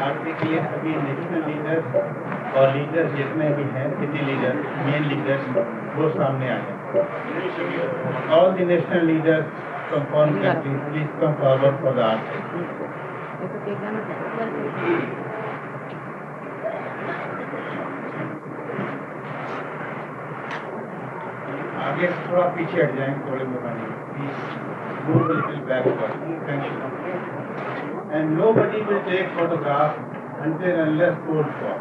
Speaker 2: आरती के लिए अभी नेशनल लीडर और लीडर जितने भी हैं सिटी लीडर मेन लीडर्स वो सामने आ जाए. All the national leaders from foreign countries please come forward for the aarti. आगे थोड़ा पीछे हट जाएं थोड़े mobile please move a little backward. Thank you. And nobody will take photograph until unless called for.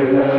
Speaker 4: Krishna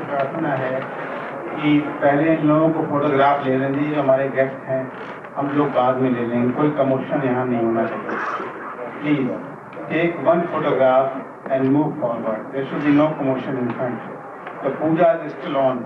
Speaker 2: प्रार्थना है कि पहले इन लोगों को फोटोग्राफ ले लें जी, हमारे गेस्ट हैं, हम लोग बाद में ले लेंगे, कोई कमोशन यहाँ नहीं होना चाहिए। Please take one photograph and move forward, there should be no commotion in front. The puja is still on.